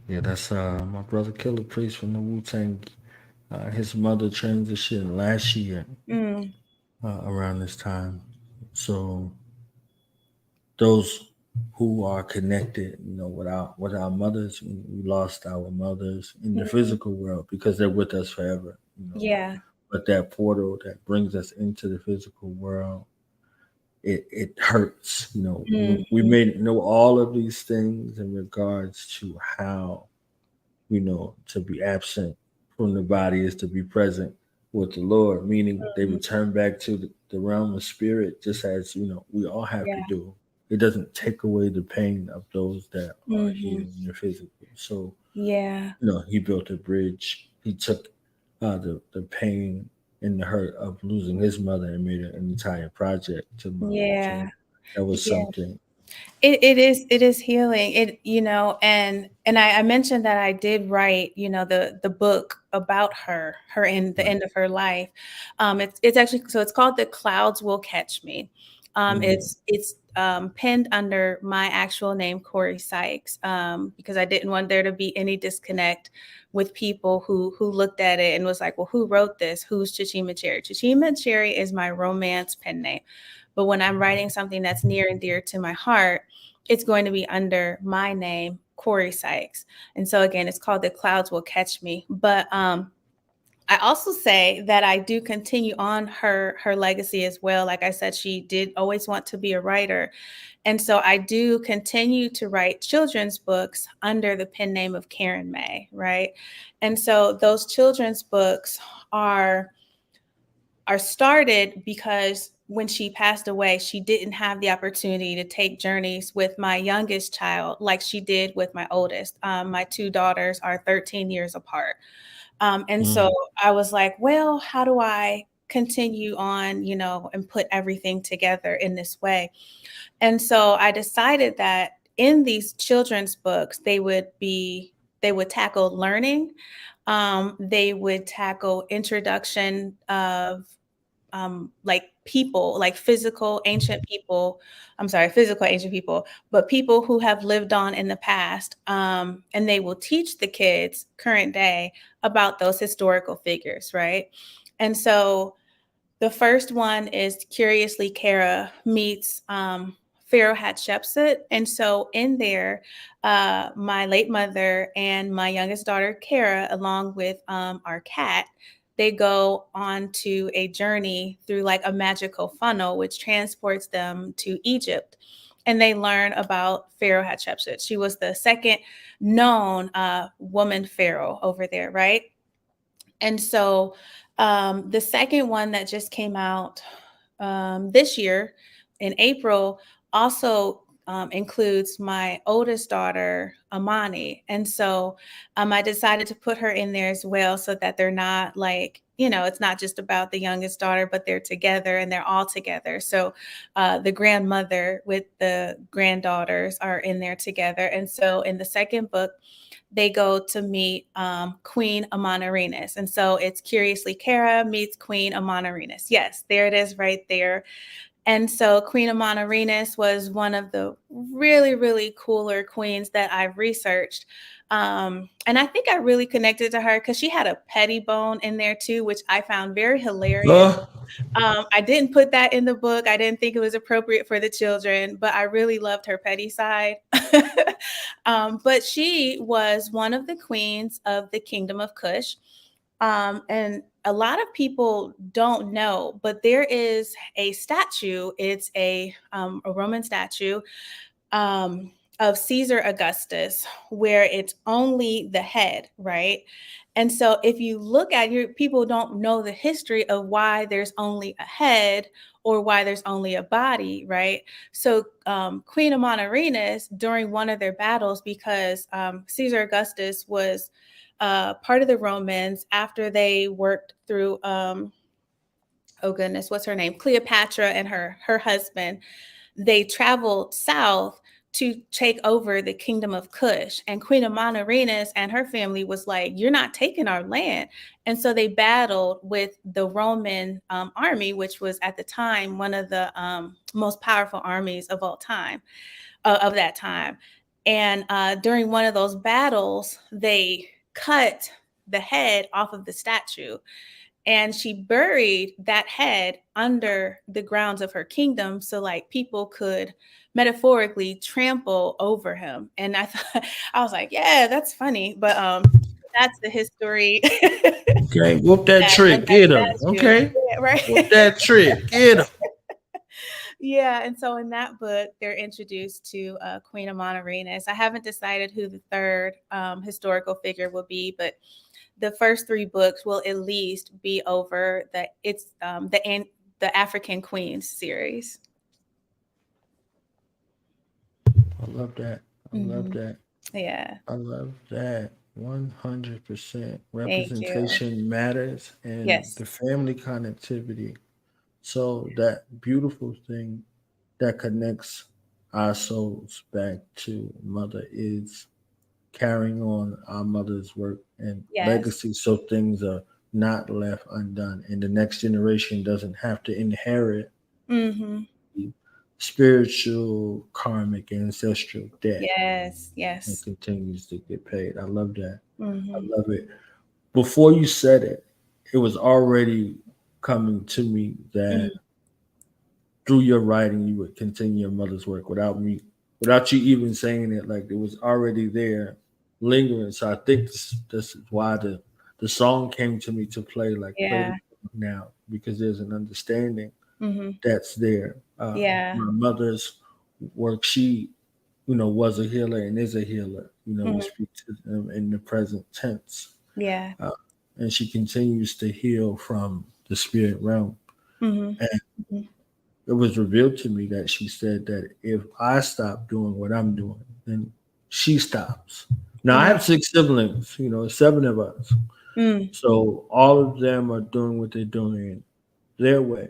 Speaker 2: Yeah, that's my brother Killer Priest from the Wu-Tang. His mother transitioned last year around this time. So those who are connected, with our mothers, we lost our mothers in the physical world because they're with us forever.
Speaker 3: Yeah.
Speaker 2: But that portal that brings us into the physical world, it hurts. We may know all of these things in regards to how, to be absent from the body is to be present with the Lord, meaning they return back to the realm of spirit, just as, we all have to do. It doesn't take away the pain of those that are here in the physical. So, he built a bridge. He took the pain and the hurt of losing his mother and made an entire project to mother.
Speaker 3: Yeah.
Speaker 2: So that was something.
Speaker 3: It is healing. And I mentioned that I did write, the book about her in the end of her life. It's actually, so it's called The Clouds Will Catch Me. It's pinned under my actual name, Cori Sykes, because I didn't want there to be any disconnect with people who looked at it and was like, well, who wrote this? Who's Chichima Cherry? Chichima Cherry is my romance pen name. But when I'm writing something that's near and dear to my heart, it's going to be under my name, Cori Sykes. And so again, it's called The Clouds Will Catch Me. But I also say that I do continue on her legacy as well. Like I said, she did always want to be a writer. And so I do continue to write children's books under the pen name of Karen May, right? And so those children's books are started because when she passed away, she didn't have the opportunity to take journeys with my youngest child like she did with my oldest. My two daughters are 13 years apart. And so I was like, well, how do I continue on, and put everything together in this way? And so I decided that in these children's books, they would tackle learning. They would tackle introduction of like people, like physical ancient people, but people who have lived on in the past. And they will teach the kids current day about those historical figures, right? And so the first one is Curiously Cara meets Pharaoh Hatshepsut. And so in there, my late mother and my youngest daughter, Cara, along with our cat, they go on to a journey through like a magical funnel, which transports them to Egypt. And they learn about Pharaoh Hatshepsut. She was the second known woman pharaoh over there, right? And so the second one that just came out this year in April also includes my oldest daughter, Amani. And so I decided to put her in there as well so that they're not like, it's not just about the youngest daughter, but they're together and they're all together. So the grandmother with the granddaughters are in there together. And so in the second book, they go to meet Queen Amanirenas. And so it's Curiously Cara meets Queen Amanirenas. Yes, there it is right there. And so Queen Amanirenas was one of the really, really cooler queens that I've researched. And I think I really connected to her because she had a petty bone in there too, which I found very hilarious. I didn't put that in the book. I didn't think it was appropriate for the children, but I really loved her petty side. But she was one of the queens of the Kingdom of Kush. And a lot of people don't know, but there is a statue. It's a Roman statue of Caesar Augustus, where it's only the head, right? And so if you look at people don't know the history of why there's only a head or why there's only a body, right? So Queen Amanirenas, during one of their battles, because Caesar Augustus was part of the Romans after they worked through, oh goodness, what's her name? Cleopatra and her husband. They traveled south to take over the Kingdom of Kush. And Queen Amanirenas and her family was like, you're not taking our land. And so they battled with the Roman army, which was at the time one of the most powerful armies of all time, of that time. And during one of those battles, they cut the head off of the statue. And she buried that head under the grounds of her kingdom so like people could metaphorically trample over him. And I was like, yeah, that's funny. But that's the history.
Speaker 2: Okay, whoop that trick, get him. Okay,
Speaker 3: yeah, right.
Speaker 2: Whoop that trick, get him.
Speaker 3: Yeah, and so in that book, they're introduced to Queen Amanirenas. I haven't decided who the third historical figure will be, but the first three books will at least be over the African Queens series.
Speaker 2: I love that. I love that.
Speaker 3: Yeah.
Speaker 2: I love that. 100% representation matters, and
Speaker 3: Yes.
Speaker 2: the family connectivity. So that beautiful thing that connects our souls back to mother is carrying on our mother's work and
Speaker 3: Yes.
Speaker 2: legacy, so things are not left undone and the next generation doesn't have to inherit the spiritual, karmic, ancestral debt.
Speaker 3: Yes.
Speaker 2: It
Speaker 3: Yes.
Speaker 2: continues to get paid. I love that. I
Speaker 3: Mhm.
Speaker 2: love it. Before you said it, it was already coming to me that through your writing, you would continue your mother's work without you even saying it. Like it was already there, lingering. So I think this is why the song came to me to play. Like play
Speaker 3: Yeah.
Speaker 2: the now because there's an understanding
Speaker 3: Mm-hmm.
Speaker 2: that's there.
Speaker 3: Yeah.
Speaker 2: My mother's work, she was a healer and is a healer. We
Speaker 3: Mm-hmm.
Speaker 2: speak to them in the present tense,
Speaker 3: Yeah.
Speaker 2: uh, and she continues to heal from the spirit realm.
Speaker 3: Mm-hmm.
Speaker 2: And
Speaker 3: Mm-hmm.
Speaker 2: it was revealed to me that she said that if I stop doing what I'm doing, then she stops. Now I
Speaker 3: Mm-hmm.
Speaker 2: have 6 siblings, 7 of us.
Speaker 3: Mm.
Speaker 2: So all of them are doing what they're doing their way.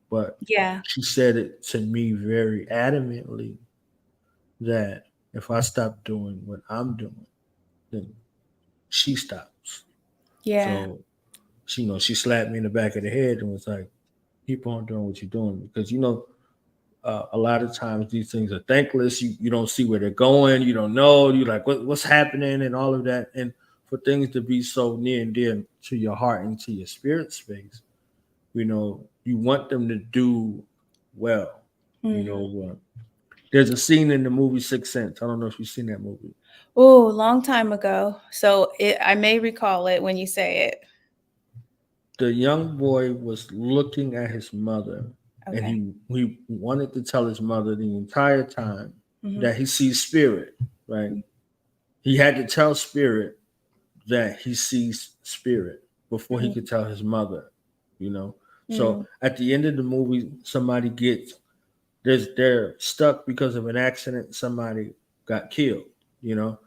Speaker 2: But
Speaker 3: Yeah.
Speaker 2: she said it to me very adamantly that if I stop doing what I'm doing, then she stops.
Speaker 3: Yeah.
Speaker 2: So she slapped me in the back of the head and was like, keep on doing what you're doing because a lot of times these things are thankless. You don't see where they're going. You don't know. You're like, what's happening and all of that. And for things to be so near and dear to your heart and to your spirit space, you want them to do well. You
Speaker 3: Mm-hmm.
Speaker 2: know, there's a scene in the movie Sixth Sense. I don't know if you've seen that movie.
Speaker 3: Oh, long time ago. So I may recall it when you say it.
Speaker 2: The young boy was looking at his mother, and
Speaker 3: Okay.
Speaker 2: he wanted to tell his mother the entire time
Speaker 3: Mm-hmm.
Speaker 2: that he sees spirit. Right? He had to tell spirit that he sees spirit before he could tell his mother.
Speaker 3: Mm-hmm.
Speaker 2: So at the end of the movie, somebody gets they're stuck because of an accident. Somebody got killed. You know,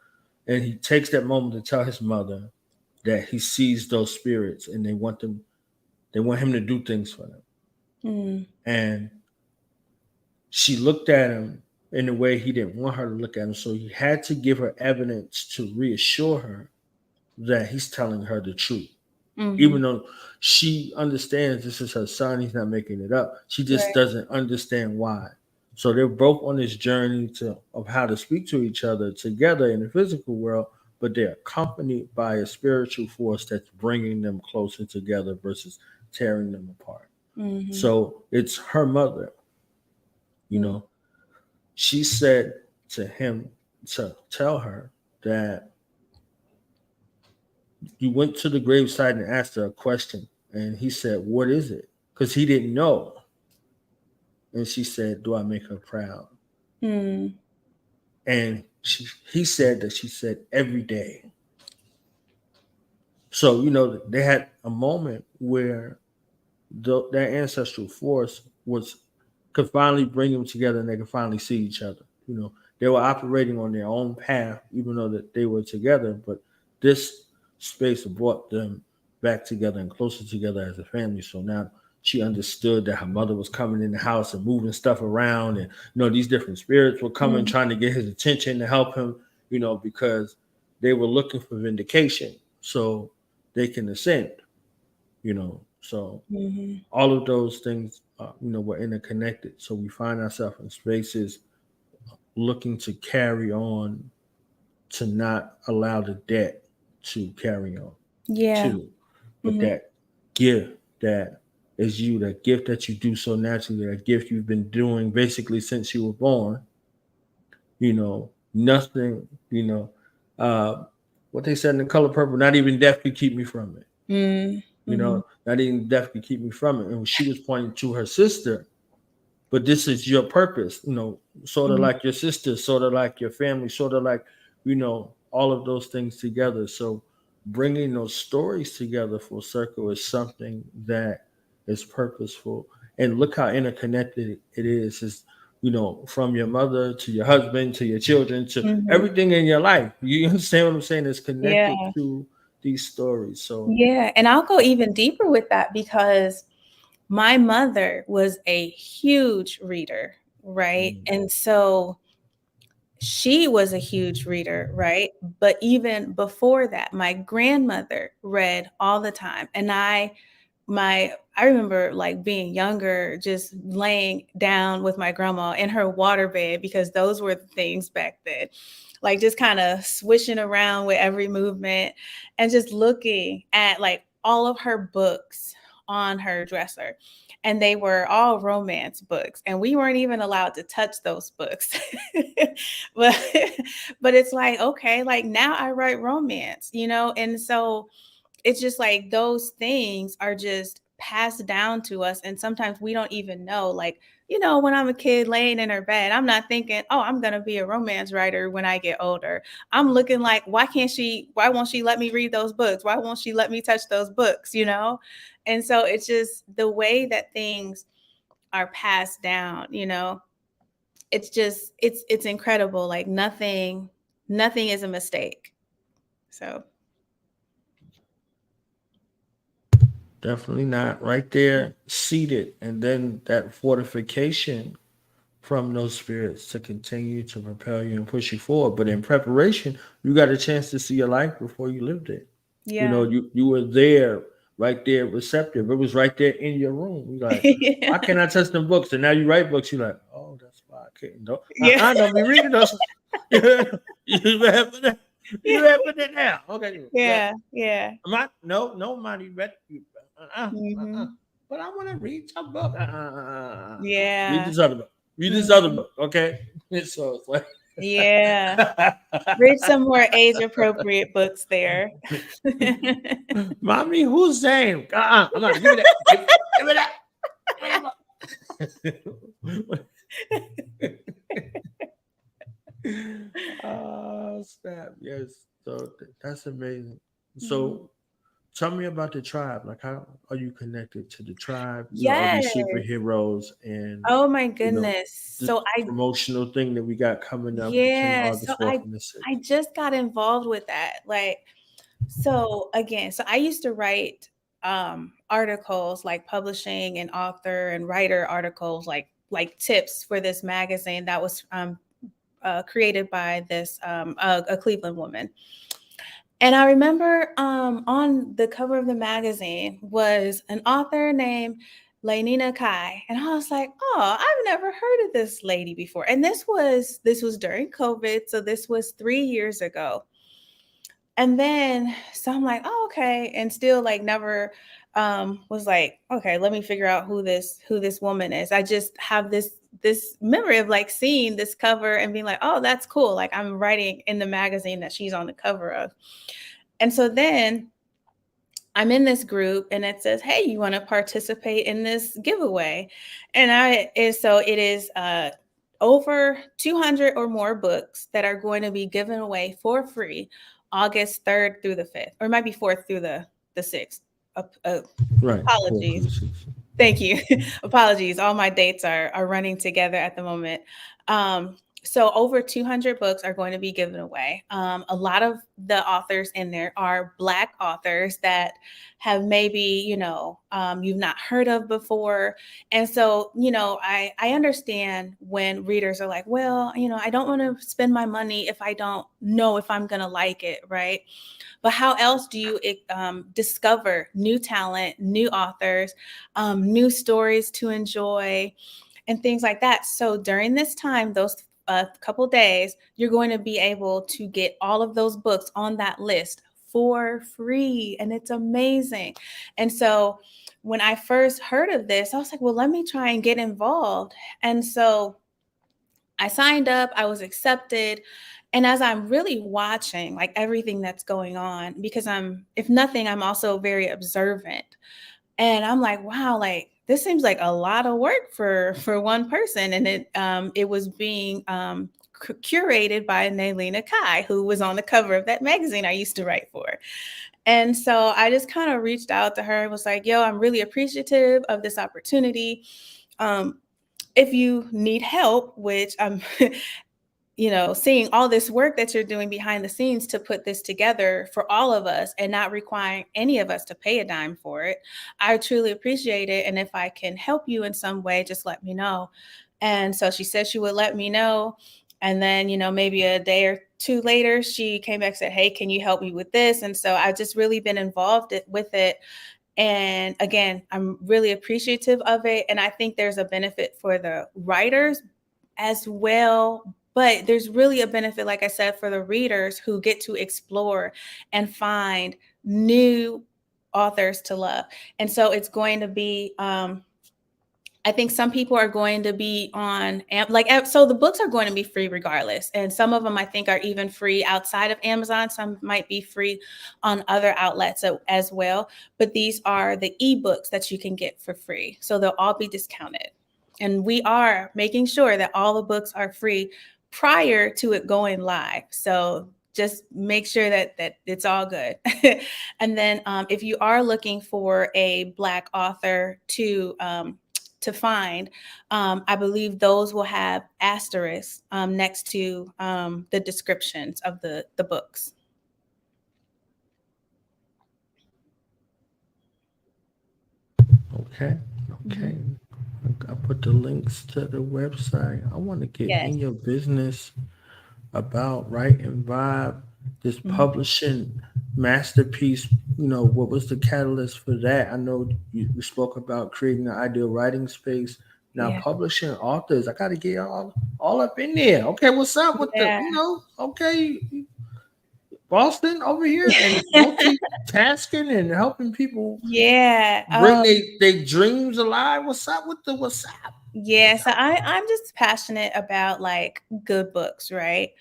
Speaker 2: and he takes that moment to tell his mother that he sees those spirits and they want him to do things for them.
Speaker 3: Mm-hmm.
Speaker 2: And she looked at him in a way he didn't want her to look at him. So he had to give her evidence to reassure her that he's telling her the truth.
Speaker 3: Mm-hmm.
Speaker 2: Even though she understands this is her son, he's not making it up. She just
Speaker 3: Right.
Speaker 2: doesn't understand why. So they're both on this journey of how to speak to each other together in the physical world, but they're accompanied by a spiritual force that's bringing them closer together versus tearing them apart.
Speaker 3: Mm-hmm.
Speaker 2: So it's her mother, you
Speaker 3: Mm-hmm.
Speaker 2: know. She said to him to tell her that you went to the graveside and asked her a question, and he said, "What is it?" Because he didn't know. And she said, "Do I make her proud?"
Speaker 3: Mm-hmm.
Speaker 2: And he said that she said every day. So they had a moment where their ancestral force could finally bring them together, and they could finally see each other. They were operating on their own path, even though that they were together. But this space brought them back together and closer together as a family. So now she understood that her mother was coming in the house and moving stuff around, and these different spirits were coming, trying to get his attention to help him. Because they were looking for vindication, so they can ascend. So
Speaker 3: Mm-hmm.
Speaker 2: all of those things, were interconnected. So we find ourselves in spaces looking to carry on, to not allow the debt to carry on,
Speaker 3: Yeah.
Speaker 2: too. But
Speaker 3: Mm-hmm.
Speaker 2: that gift that is you, that gift that you do so naturally, that gift you've been doing basically since you were born, nothing, what they said in The Color Purple, not even death could keep me from it.
Speaker 3: Mm-hmm.
Speaker 2: Not even death could keep me from it. And she was pointing to her sister, but this is your purpose, sort of
Speaker 3: Mm-hmm.
Speaker 2: like your sister, sort of like your family, sort of like, all of those things together. So bringing those stories together full circle is something that is purposeful. And look how interconnected it is from your mother to your husband to your children to
Speaker 3: Mm-hmm.
Speaker 2: everything in your life. You understand what I'm saying? It's
Speaker 3: Yeah.
Speaker 2: connected to these stories. So
Speaker 3: Yeah. And I'll go even deeper with that because my mother was a huge reader, right? And so she was a huge reader, right? But even before that, my grandmother read all the time. And I remember like being younger, just laying down with my grandma in her waterbed because those were the things back then. Like just kind of swishing around with every movement and just looking at like all of her books on her dresser. And they were all romance books. And we weren't even allowed to touch those books. but but it's like, okay, like now I write romance, you know? And so it's just like those things are just passed down to us. And sometimes we don't even know. Like, you know, when I'm a kid laying in her bed, I'm not thinking, oh, I'm going to be a romance writer when I get older. I'm looking like, why won't she let me read those books? Why won't she let me touch those books, you know? And so it's just the way that things are passed down, you know, it's just, it's incredible. Like nothing is a mistake. So.
Speaker 2: Definitely not. Right there, seated, and then that fortification from those spirits to continue to propel you and push you forward. But in preparation, you got a chance to see your life before you lived it.
Speaker 3: Yeah.
Speaker 2: You know, you were there, right there, receptive. It was right there in your room. You're like,
Speaker 3: Yeah.
Speaker 2: why can't I touch them books? And now you write books. You're like, oh, that's why I can't. Don't be reading those. You have it. You have it now. Okay.
Speaker 3: Yeah. Yeah.
Speaker 2: No money.
Speaker 3: Mhm.
Speaker 2: But I want to read some book. Read
Speaker 3: Yeah.
Speaker 2: this other book. Read this other book. Okay. So it's like,
Speaker 3: Yeah. Read some more age appropriate books there.
Speaker 2: Mommy, who's Zane? I'm not. Give me that. Give me that. Oh, snap. Yes. So that's amazing. So tell me about the tribe. Like, how are you connected to the tribe? You know, all
Speaker 3: Yes.
Speaker 2: these superheroes and,
Speaker 3: Oh my
Speaker 2: you know,
Speaker 3: goodness.
Speaker 2: this
Speaker 3: So
Speaker 2: promotional thing that we got coming up between
Speaker 3: so
Speaker 2: August 4th and the
Speaker 3: I
Speaker 2: 6th.
Speaker 3: just got involved with that. Like, so again, so I used to write articles, like publishing and author and writer articles, like tips for this magazine that was created by this a Cleveland woman. And I remember on the cover of the magazine was an author named Lainina Kai. And I was like, oh, I've never heard of this lady before. And this was during COVID. So this was 3 years ago. And then so I'm like, oh, okay. And still like never was like, okay, let me figure out who this woman is. I just have this memory of like seeing this cover and being like, oh, that's cool. Like I'm writing in the magazine that she's on the cover of. And so then I'm in this group and it says, hey, you want to participate in this giveaway? And so it is over 200 or more books that are going to be given away for free August 3rd through the 5th, or it might be 4th through the 6th.
Speaker 2: Right.
Speaker 3: Apologies. Thank you. Apologies. All my dates are running together at the moment. So over 200 books are going to be given away. A lot of the authors in there are Black authors that have maybe, you've not heard of before. And so, I understand when readers are like, well, I don't want to spend my money if I don't know if I'm going to like it, right? But how else do you discover new talent, new authors, new stories to enjoy, and things like that? So during this time, those couple days, you're going to be able to get all of those books on that list for free. And it's amazing. And so when I first heard of this, I was like, well, let me try and get involved. And so I signed up, I was accepted. And as I'm really watching like everything that's going on, because if nothing, I'm also very observant. And I'm like, wow, like this seems like a lot of work for one person. And it was being curated by Nailina Kai, who was on the cover of that magazine I used to write for. And so I just kind of reached out to her and was like, yo, I'm really appreciative of this opportunity. If you need help, which I'm seeing all this work that you're doing behind the scenes to put this together for all of us and not requiring any of us to pay a dime for it, I truly appreciate it. And if I can help you in some way, just let me know. And so she said she would let me know. And then, maybe a day or two later, she came back and said, hey, can you help me with this? And so I've just really been involved with it. And again, I'm really appreciative of it. And I think there's a benefit for the writers as well. But there's really a benefit, like I said, for the readers who get to explore and find new authors to love. And so it's going to be, I think some people are going to be on, so the books are going to be free regardless. And some of them I think are even free outside of Amazon. Some might be free on other outlets as well. But these are the ebooks that you can get for free. So they'll all be discounted. And we are making sure that all the books are free prior to it going live. So just make sure that it's all good. And then if you are looking for a Black author to find, I believe those will have asterisks next to the descriptions of the books.
Speaker 2: Okay. I put the links to the website. I want to get in your business about Write and Vibe, this publishing masterpiece. What was the catalyst for that? I know you spoke about creating an ideal writing space. Now publishing authors, I got to get all up in there. Okay, what's up with the, okay, Boston over here and multitasking and helping people bring their dreams alive. What's up with the WhatsApp?
Speaker 3: Yeah, so I'm just passionate about like good books, right?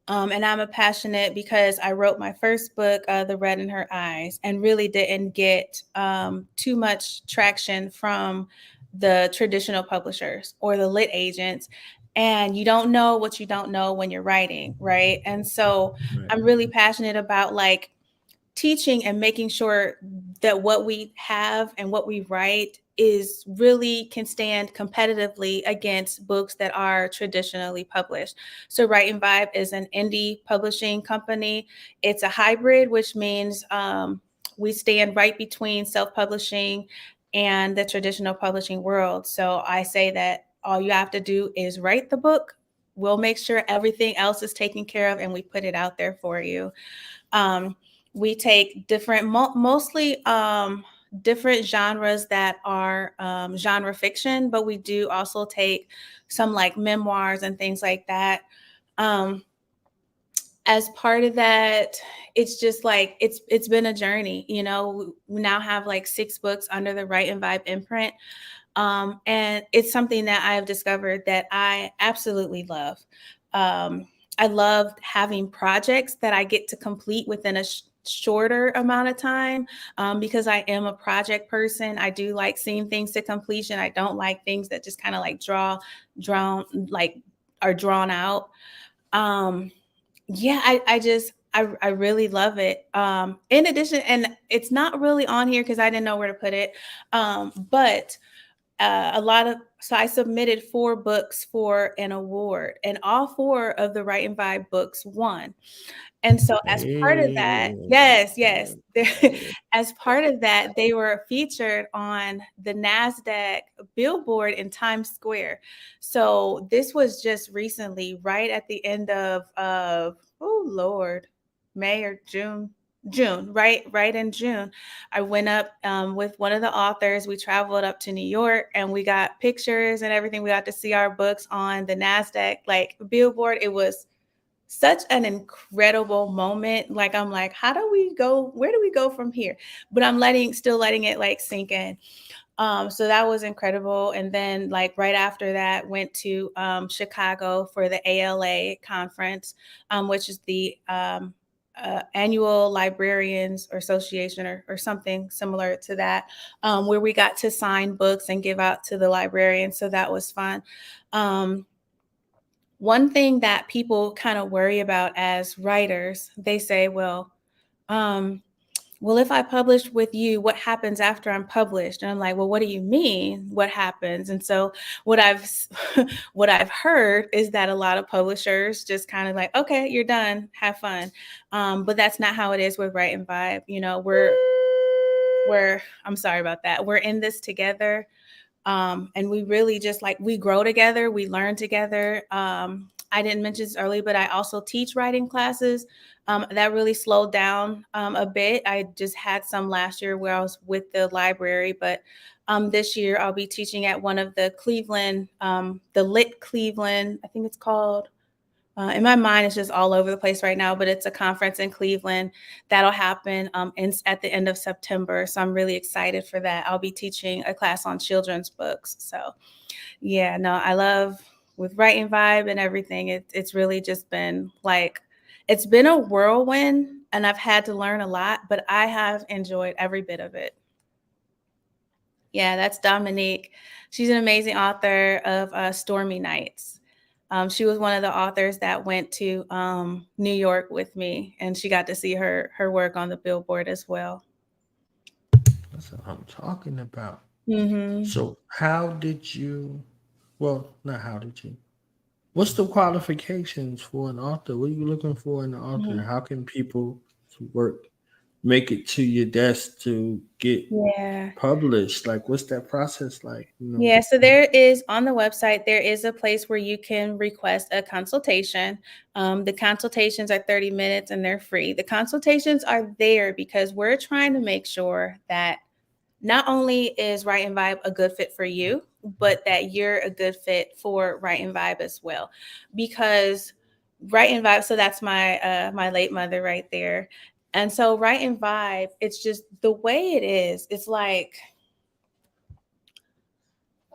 Speaker 3: And I'm a passionate because I wrote my first book, The Red in Her Eyes, and really didn't get too much traction from the traditional publishers or the lit agents. And you don't know what you don't know when you're writing, right? And so I'm really passionate about like teaching and making sure that what we have and what we write is really can stand competitively against books that are traditionally published. So Write and Vibe is an indie publishing company. It's a hybrid, which means we stand right between self-publishing and the traditional publishing world. So I say that all you have to do is write the book. We'll make sure everything else is taken care of and we put it out there for you. We take different, mostly different genres that are genre fiction, but we do also take some like memoirs and things like that. As part of that, it's just like it's been a journey. We now have like 6 books under the Write and Vibe imprint. And it's something that I have discovered that I absolutely love. I love having projects that I get to complete within a shorter amount of time because I am a project person. I do like seeing things to completion. I don't like things that just kind of like are drawn out. I really love it. In addition, and it's not really on here because I didn't know where to put it, but so I submitted 4 books for an award, and all 4 of the Write and Vibe books won. And so as part of that, yes, as part of that, they were featured on the NASDAQ billboard in Times Square. So this was just recently, right at the end of May or June, right in June. I went up with one of the authors. We traveled up to New York and we got pictures and everything. We got to see our books on the NASDAQ billboard. It was such an incredible moment. Like, I'm like, where do we go from here? But I'm still letting it sink in. So that was incredible. And then right after that, went to Chicago for the ALA conference, which is the annual librarians association or something similar to that, where we got to sign books and give out to the librarians. So that was fun. One thing that people kind of worry about as writers, they say, well, if I publish with you, what happens after I'm published? And I'm like, well, what do you mean? What happens? And so what I've heard is that a lot of publishers just kind of like, okay, you're done, have fun. But that's not how it is with Write and Vibe. I'm sorry about that. We're in this together. And we really just we grow together, we learn together. I didn't mention this earlier, but I also teach writing classes. That really slowed down a bit. I just had some last year where I was with the library, but this year I'll be teaching at one of the Cleveland, the Lit Cleveland, I think it's called In my mind, it's just all over the place right now, but it's a conference in Cleveland that'll happen at the end of September. So I'm really excited for that. I'll be teaching a class on children's books. So yeah, no, I love with Writing Vibe and everything. It's really just been like, it's been a whirlwind and I've had to learn a lot, but I have enjoyed every bit of it. Yeah, that's Dominique. She's an amazing author of Stormy Nights. She was one of the authors that went to New York with me, and she got to see her work on the billboard as well.
Speaker 2: That's what I'm talking about.
Speaker 3: Mm-hmm.
Speaker 2: So how did you? Well, not how did you? What's the qualifications for an author? What are you looking for in an author?
Speaker 3: Mm-hmm.
Speaker 2: How can people work make it to your desk to get
Speaker 3: Yeah.
Speaker 2: published? Like, what's that process like?
Speaker 3: Yeah, so there is on the website, there is a place where you can request a consultation. The consultations are 30 minutes and they're free. The consultations are there because we're trying to make sure that not only is Writing Vibe a good fit for you, but that you're a good fit for Writing Vibe as well. Because Writing Vibe, so that's my late mother right there. And so Writing Vibe, it's just the way it is. It's like,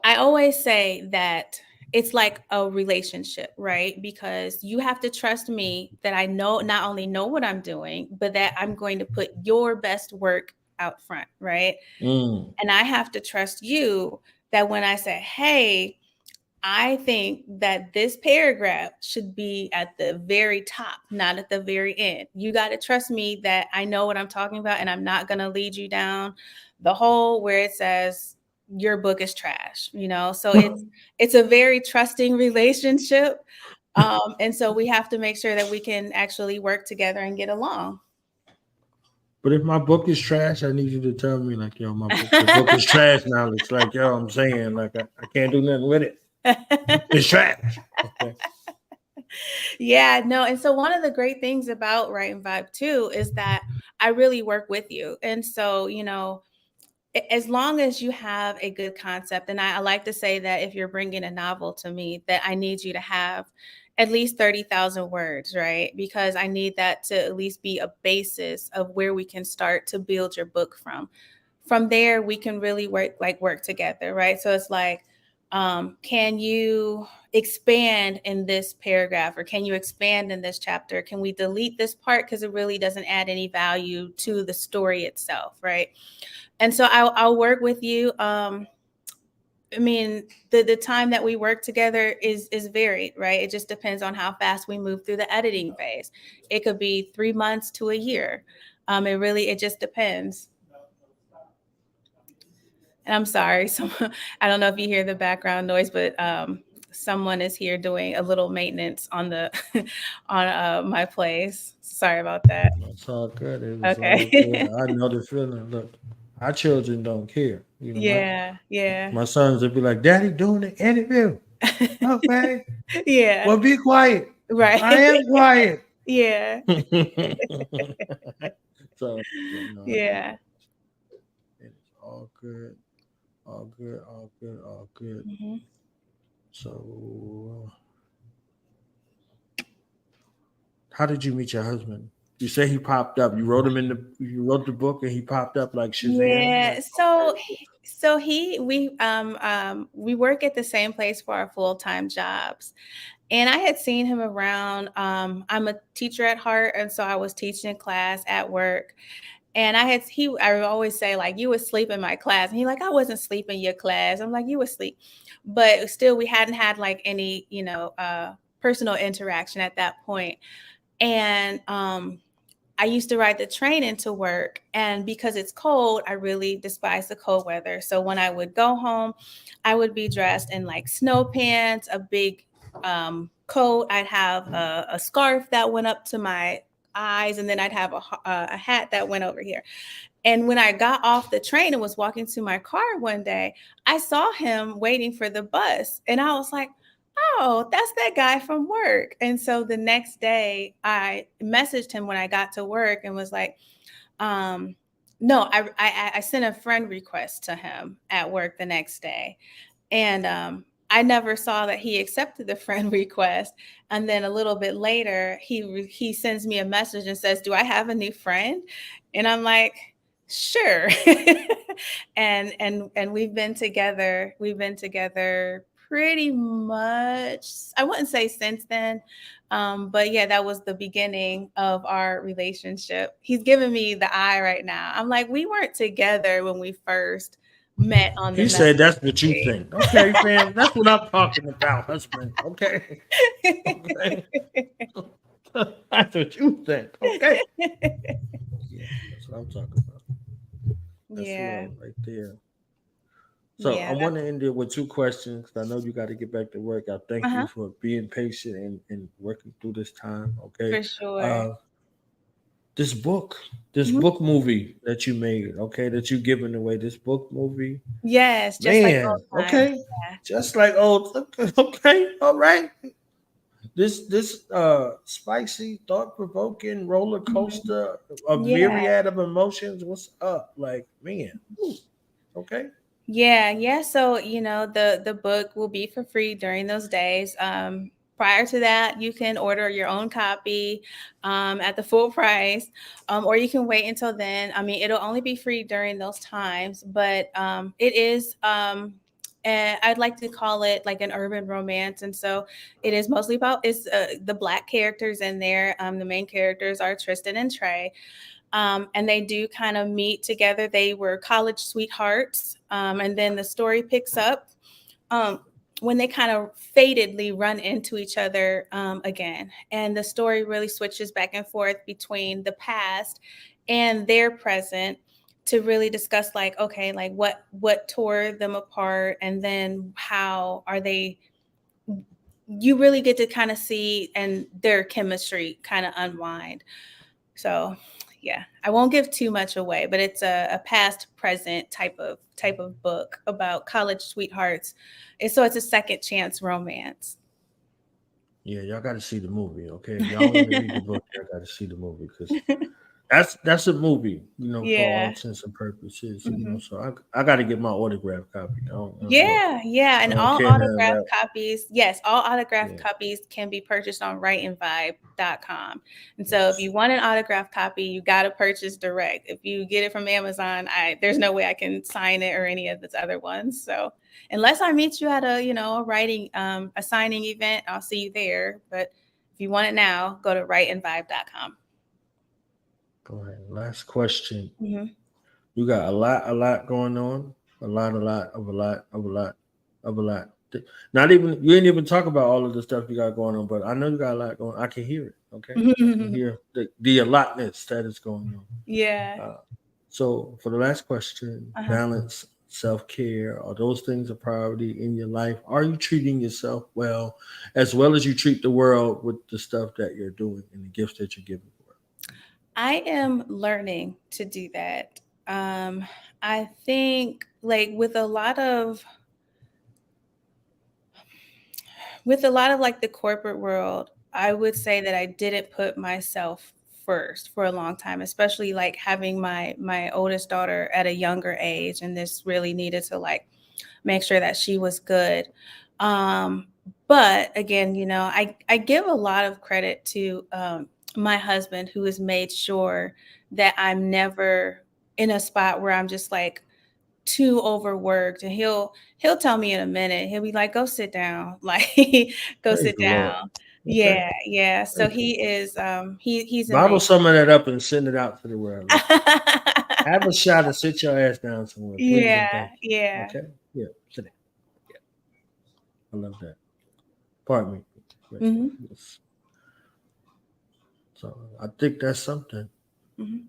Speaker 3: I always say that it's like a relationship, right? Because you have to trust me that I know not only know what I'm doing, but that I'm going to put your best work out front, right?
Speaker 2: Mm.
Speaker 3: And I have to trust you that when I say, hey, I think that this paragraph should be at the very top, not at the very end. You got to trust me that I know what I'm talking about and I'm not going to lead you down the hole where it says your book is trash, So it's a very trusting relationship. And so we have to make sure that we can actually work together and get along.
Speaker 2: But if my book is trash, I need you to tell me, like, yo, the book is trash now. It's like, yo, I'm saying, like, I can't do nothing with it. It's trash. Okay.
Speaker 3: Yeah, no. And so one of the great things about Writing Vibe too is that I really work with you. And so, as long as you have a good concept, and I like to say that if you're bringing a novel to me, that I need you to have at least 30,000 words, right? Because I need that to at least be a basis of where we can start to build your book from. From there, we can really work together, right? So it's like, can you expand in this paragraph or can you expand in this chapter? Can we delete this part because it really doesn't add any value to the story itself, right? And so I'll work with you. I mean, the time that we work together is varied, right? It just depends on how fast we move through the editing phase. It could be 3 months to a year. It just depends. And I'm sorry, I don't know if you hear the background noise, but someone is here doing a little maintenance on the on my place. Sorry about that.
Speaker 2: It's all good. It was
Speaker 3: Okay.
Speaker 2: all good. I know the feeling. Look, our children don't care.
Speaker 3: Yeah.
Speaker 2: My sons will be like, Daddy doing the interview. Okay.
Speaker 3: Yeah.
Speaker 2: Well, be quiet.
Speaker 3: Right.
Speaker 2: I am quiet.
Speaker 3: Yeah.
Speaker 2: So,
Speaker 3: Yeah.
Speaker 2: it's all good. All good. All good. All good.
Speaker 3: Mm-hmm.
Speaker 2: So, how did you meet your husband? You say he popped up. You wrote the book and he popped up like Shazam.
Speaker 3: Yeah. So we work at the same place for our full-time jobs. And I had seen him around. I'm a teacher at heart, and so I was teaching a class at work. And I would always say, like, you would sleep in my class. And he like, I wasn't sleeping in your class. I'm like, you would sleep. But still, we hadn't had like any, personal interaction at that point. And I used to ride the train into work. And because it's cold, I really despise the cold weather. So when I would go home, I would be dressed in like snow pants, a big coat. I'd have a scarf that went up to my eyes, and then I'd have a hat that went over here. And when I got off the train and was walking to my car one day, I saw him waiting for the bus, and I was like, oh, that's that guy from work. And so the next day I messaged him when I got to work and was like, no, I sent a friend request to him at work the next day. And I never saw that he accepted the friend request. And then a little bit later, he sends me a message and says, "Do I have a new friend?" And I'm like, "Sure." And we've been together. We've been together pretty much. I wouldn't say since then, but yeah, that was the beginning of our relationship. He's giving me the eye right now. I'm like, we weren't together when we first met on the
Speaker 2: He said that's what you
Speaker 3: messaging.
Speaker 2: think. Okay, fam. That's what I'm talking about, husband. Okay. Okay. That's what you think. Okay. Yeah, that's what I'm talking about. That's
Speaker 3: Yeah,
Speaker 2: love right there. So I
Speaker 3: yeah,
Speaker 2: want to end it with two questions. I know you got to get back to work. I thank you
Speaker 3: uh-huh,
Speaker 2: for being patient and working through this time. Okay.
Speaker 3: for sure.
Speaker 2: Uh, this book, this
Speaker 3: Mhm.
Speaker 2: book movie that you made, okay, that you giving away, this book movie,
Speaker 3: Yes, just like
Speaker 2: man,
Speaker 3: old times.
Speaker 2: okay, just like old, okay, all right. This spicy, thought provoking roller
Speaker 3: Yeah. Mhm.
Speaker 2: coaster, a
Speaker 3: Yeah.
Speaker 2: myriad of emotions. What's up, like man? Ooh, okay,
Speaker 3: Yeah, yeah. So, the book will be for free during those days. Prior to that, you can order your own copy at the full price, or you can wait until then. I mean, it'll only be free during those times, but it is. I'd like to call it like an urban romance, and so it is mostly about it's the Black characters in there. The main characters are Tristan and Trey, and they do kind of meet together. They were college sweethearts, and then the story picks up um, when they kind of fatedly run into each other again. And the story really switches back and forth between the past and their present to really discuss like, okay, like what tore them apart, and then how are they. You really get to kind of see and their chemistry kind of unwind. So, yeah, I won't give too much away, but it's a past present type of book about college sweethearts. And so it's a second chance romance.
Speaker 2: yeah, y'all got to see the movie. Okay, if y'all want to read the book, y'all got to see the movie because that's a movie, for all
Speaker 3: Yeah.
Speaker 2: intents and purposes,
Speaker 3: Mhm.
Speaker 2: So I got to get my autograph copy.
Speaker 3: Yeah, yeah,
Speaker 2: I
Speaker 3: and
Speaker 2: don't
Speaker 3: all
Speaker 2: care nothing
Speaker 3: autograph
Speaker 2: about.
Speaker 3: copies, yes, all autograph
Speaker 2: Yeah.
Speaker 3: copies can be purchased on writeandvibe.com. And so if you want an autograph copy, you got to purchase direct. If you get it from Amazon, there's no way I can sign it or any of those other ones. So unless I meet you at a writing a signing event, I'll see you there. But if you want it now, go to writeandvibe.com.
Speaker 2: Go ahead. Last question.
Speaker 3: Mm-hmm.
Speaker 2: You got a lot going on. A lot. Not even you ain't even talk about all of the stuff you got going on, but I know you got a lot going. I can hear it. Okay, I can hear the allotness that is going on.
Speaker 3: Yeah.
Speaker 2: So for the last question,
Speaker 3: Uh-huh.
Speaker 2: balance, self-care, are those things a priority in your life? Are you treating yourself well as you treat the world with the stuff that you're doing and the gifts that you're giving?
Speaker 3: I am learning to do that. I think like with a lot of like the corporate world, I would say that I didn't put myself first for a long time, especially like having my oldest daughter at a younger age, and this really needed to like make sure that she was good. Um, but again, I give a lot of credit to my husband who has made sure that I'm never in a spot where I'm just like too overworked, and he'll tell me in a minute. He'll be like, "Go sit down." Like, "Go
Speaker 2: Praise
Speaker 3: sit
Speaker 2: the Lord.
Speaker 3: down."
Speaker 2: Okay.
Speaker 3: Yeah, yeah. So
Speaker 2: Thank you.
Speaker 3: he is he's
Speaker 2: Bottle
Speaker 3: amazing.
Speaker 2: some of that up and send it out to the world. Listen, have a shot and sit your ass down somewhere, please and
Speaker 3: Yeah,
Speaker 2: thank you.
Speaker 3: yeah.
Speaker 2: Okay? Yeah, sit down. Yeah, I love that. Pardon me. Right.
Speaker 3: Mhm.
Speaker 2: Yes. So I think that's something.
Speaker 3: Mhm.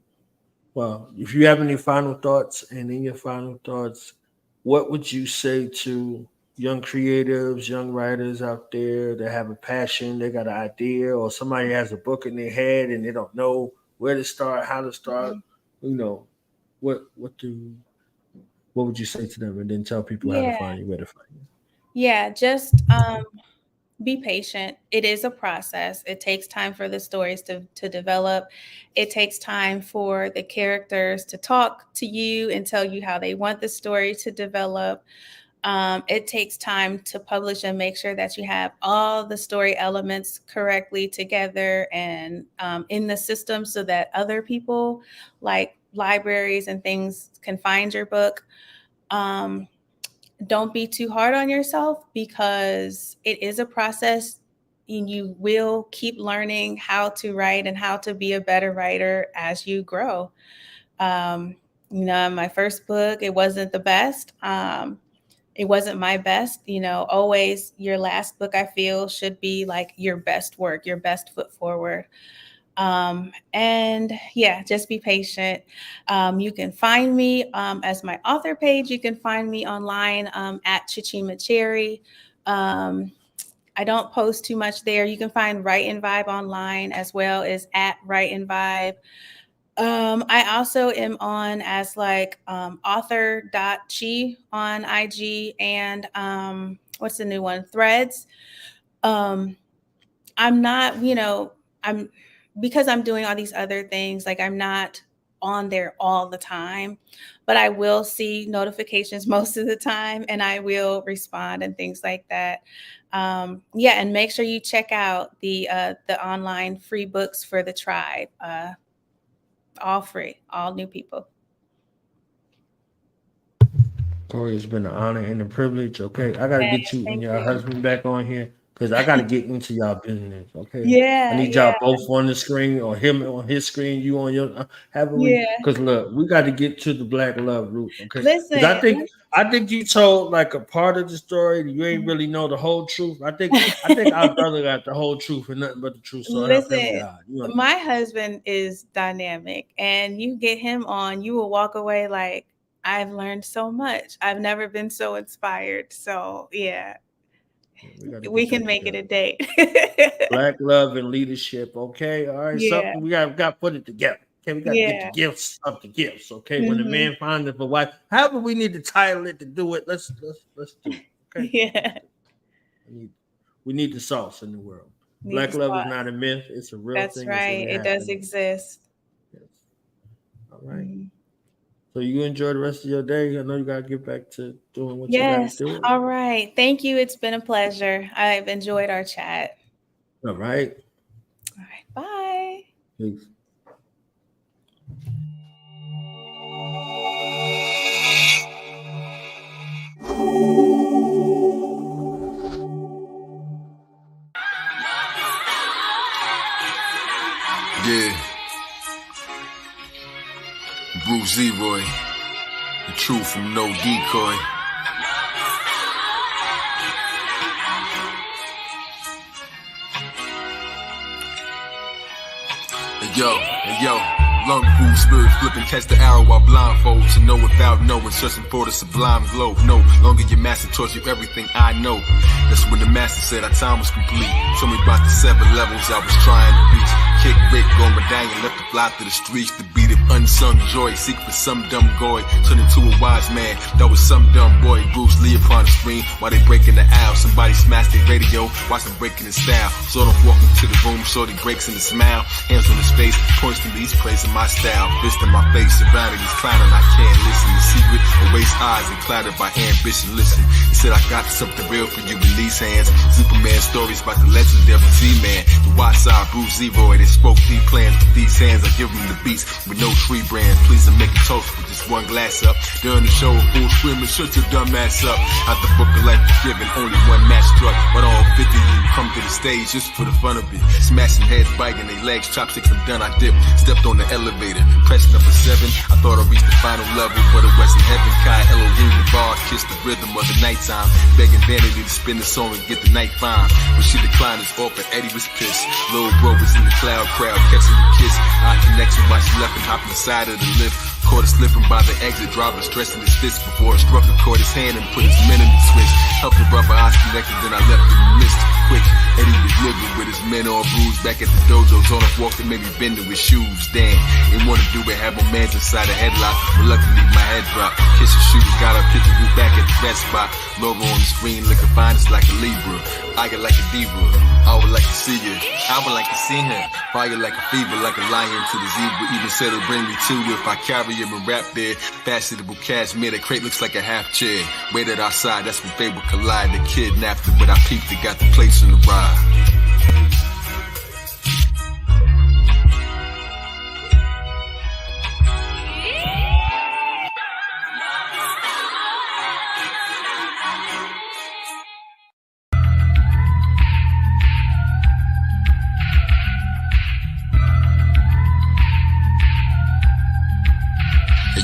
Speaker 2: Well, if you have any final thoughts, and in your final thoughts, what would you say to young creatives, young writers out there that have a passion, they got an idea, or somebody has a book in their head and they don't know where to start, how to start?
Speaker 3: Mhm.
Speaker 2: You know, what would you say to them, and then tell people how to
Speaker 3: Yeah.
Speaker 2: find you, where to find you?
Speaker 3: Yeah, just be patient. It is a process. It takes time for the stories to develop. It takes time for the characters to talk to you and tell you how they want the story to develop. It takes time to publish and make sure that you have all the story elements correctly together and in the system so that other people like libraries and things can find your book. Don't be too hard on yourself because it is a process and you will keep learning how to write and how to be a better writer as you grow. My first book, it wasn't the best. It wasn't my best, always your last book, I feel, should be like your best work, your best foot forward. And yeah, just be patient. You can find me as my author page. You can find me online at Chichima Cherry. I don't post too much there. You can find Write and Vibe online as well as at Write and Vibe. I also am on as like author.chi on IG and what's the new one? Threads. I'm not, because I'm doing all these other things, like I'm not on there all the time, but I will see notifications most of the time and I will respond and things like that. And make sure you check out the online free books for the tribe. All free, all new people.
Speaker 2: Cori, it's been an honor and a privilege. Okay, I gotta get you and your husband back on here because I gotta get into y'all business. Okay,
Speaker 3: yeah,
Speaker 2: I need y'all both on the screen, or him on his screen, you on your. Because look, we got to get to the Black love root. Okay,
Speaker 3: listen,
Speaker 2: I think you told like a part of the story. You ain't really know the whole truth. I think our brother got the whole truth and nothing but the truth. So
Speaker 3: listen, my husband is dynamic, and you get him on, you will walk away like, I've learned so much. I've never been so inspired. So yeah, we can make it a date.
Speaker 2: Black love and leadership. Okay, all right. Something we got to put it together. Okay, we got to get the gifts of the gifts. Okay, when the man finds it for wife, however we need to title it to do it, let's do it. Okay.
Speaker 3: Yeah.
Speaker 2: We need the sauce in the world. Black love is not a myth; it's a real thing.
Speaker 3: That's right. It does exist.
Speaker 2: Yes. All right. Mm-hmm. So you enjoy the rest of your day. I know you got to get back to doing what you got to do.
Speaker 3: All right. Thank you. It's been a pleasure. I've enjoyed our chat.
Speaker 2: All right.
Speaker 3: All right. Bye.
Speaker 2: Peace.
Speaker 1: Yeah. Bruce Leroy, the truth from no decoy. Hey yo, lung food, spirit flipping, catch the arrow while blindfold. To know without knowing, searching for the sublime glow. No longer your master taught you everything I know. That's when the master said our time was complete. Told me about the 7 levels I was trying to reach. Kick Rick, go medallion, left to fly through the streets. The beat of unsung joy, seek for some dumb goy. Turn into a wise man, that was some dumb boy. Bruce Lee upon the screen, while they breaking the aisle. Somebody smashed their radio, watch them breaking the style. So don't walk into the room, shorty breaks in the smile. Hands on his face, points to me, he's praising my style. Fist in my face, surrounded, he's clowning, I can't listen. The secret, erase eyes and clouded by ambition. Listen, he said I got something real for you in these hands. Superman stories about the legendary Z-Man. The White Side, Bruce Leroy, they spoke deep plans with these hands. I give them the beats with no tree brand. Please to make a toast with just one glass up. During the show, a fool screaming, shut your dumb ass up. Out the book of life forgiven, only one match struck. But all 50 of you come to the stage just for the fun of it. Smashing heads, biting their legs, chopsticks, I'm done, I dip. Stepped on the elevator, press number 7. I thought I reached the final level, but it wasn't heaven. Kai Elohim, the bar, kissed the rhythm of the nighttime. Begging Vanity to spin the song and get the night fine. When she declined his offer, Eddie was pissed. Lil' bro was in the crowd, catching the kiss. Eye connection while she left and hopped on the side of the lift. Caught her slipping by the exit, driver stressing his fist before a strucker caught his hand and put his men in the switch. Helped the rubber eyes connected, then I left in the mist. quick. Eddie was living with his men all bruised. Back at the dojo, on a walk that made me bend to his shoes. Damn, didn't want to do it, have my mans inside a headlock. Reluctantly, my head dropped. Kiss his shoes, got up, hit the group back at the rest spot. Logo on the screen, looking fine, it's like a Libra. I get like a diva, I would like to see you. I would like to see him. Fire like a fever, like a lion to the zebra. Even said it'll bring me to you if I carry him and rap there. Fashionable cashmere, the crate looks like a half chair. Waited outside, that's when fate would collide. The kidnapped her, but I peeped it, got the place in the ride.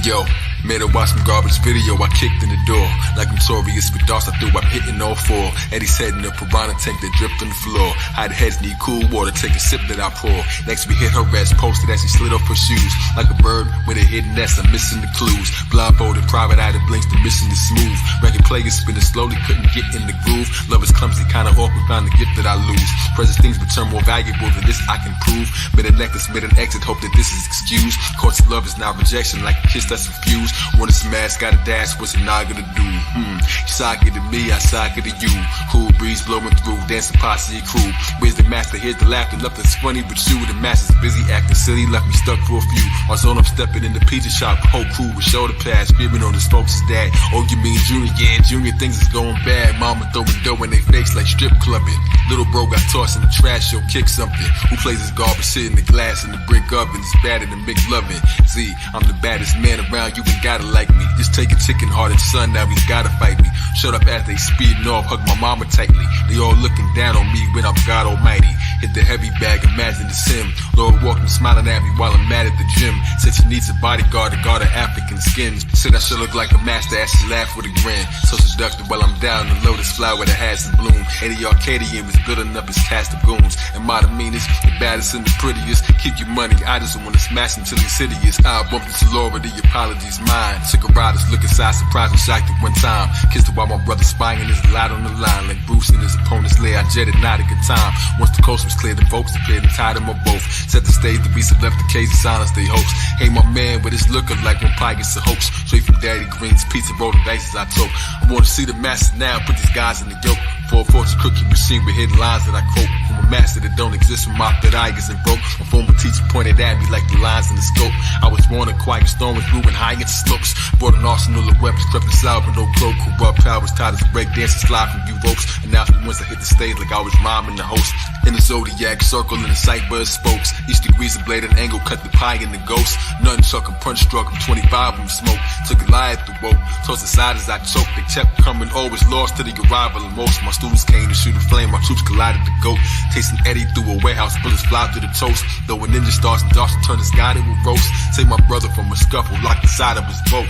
Speaker 1: Yo, made her watch some garbage video, I kicked in the door. Like notorious with darts, I threw up hitting all four. Eddie's head in a piranha tank that dripped on the floor. Hide heads need cool water, take a sip that I pour. Next we hit her ass, posted as she slid off her shoes. Like a bird with a hidden nest, I'm missing the clues. Blindfolded, private eye that blinks, the mission is smooth. Record players spinning slowly, couldn't get in the groove. Love is clumsy, kinda awkward, found the gift that I lose. Present things return more valuable than this I can prove. Made a necklace, made an exit, hope that this is excused. Course of love is now rejection, like a kiss that's refused. Wanna smash, gotta dash, what's a nigga to do? You sock it to me, I sock it to you. Cool breeze blowing through, dancing posse crew. Where's the master? Here's the laughter, nothing's funny but you. The master's busy acting silly, left me stuck for a few. On zone, I'm stepping in the pizza shop, whole crew with shoulder pads, screaming on his folks' dad. Oh, you mean Junior? Yeah, Junior, things is going bad. Mama throwing dough in their face like strip clubbing. Little bro got tossed in the trash, yo, kick something. Who plays his garbage shit in the glass in the brick oven? It's better than big loving. Z, I'm the baddest man around, you ain't gotta like me. Just take a chicken-hearted son, now he's gotta fight me. Shut up as they speeding off, hug my mama tightly. They all looking down on me when I'm God Almighty. Hit the heavy bag, imagine it's him. Lord walking, smiling at me while I'm mad at the gym. Said she needs a bodyguard to guard her African skins. Said I should look like a master as she laughed with a grin. So seductive while I'm down the lotus flower that has some bloom. Eddie Arcadian was good enough as cast of goons. And my meanest, the baddest and the prettiest. Keep your money, I just wanna smash him till he's hideous. I'll bump into Laura, the apologies mine. Took a ride, just look inside, surprised and shocked at one time. Kissed her while my brother spying his light on the line. Like Bruce in his opponent's lair, I jetted not a good time. Once the coast was clear, the folks declared and tied them up both. Set the stage, the beast left the cage, the silence they host. Hey my man, but it's looking like when pie gets a hoax. Straight from Daddy Green's pizza, rolling dice as I told. I wanna see the masses now, put these guys in the yoke. For a fortune cookie machine with hidden lines that I quote. From a master that don't exist, from my third eye isn't broke. My former teacher pointed at me like the lines in the scope. I was born a quiet storm with moving high into slopes. Brought an arsenal of weapons, crept inside with no cloak. Corrupt powers tied as break dancing, slide from you ropes. Announced me once I hit the stage like I was rhyming the host. In the zodiac circle in the sight bud spokes. Each degrees of blade and angle cut the pie in the ghost. Nothing chuck and punch struck him, 25 of them smoke. Took a lie at the rope, tossed aside as I choked. They kept coming, always lost to the arrival of most. My students came to shoot a flame, my troops collided the goat. Tasting Eddie through a warehouse, bullets fly through the toast. Though a ninja starts and darts to turn the sky to a roast. Take my brother from a scuffle, locked inside of his boat.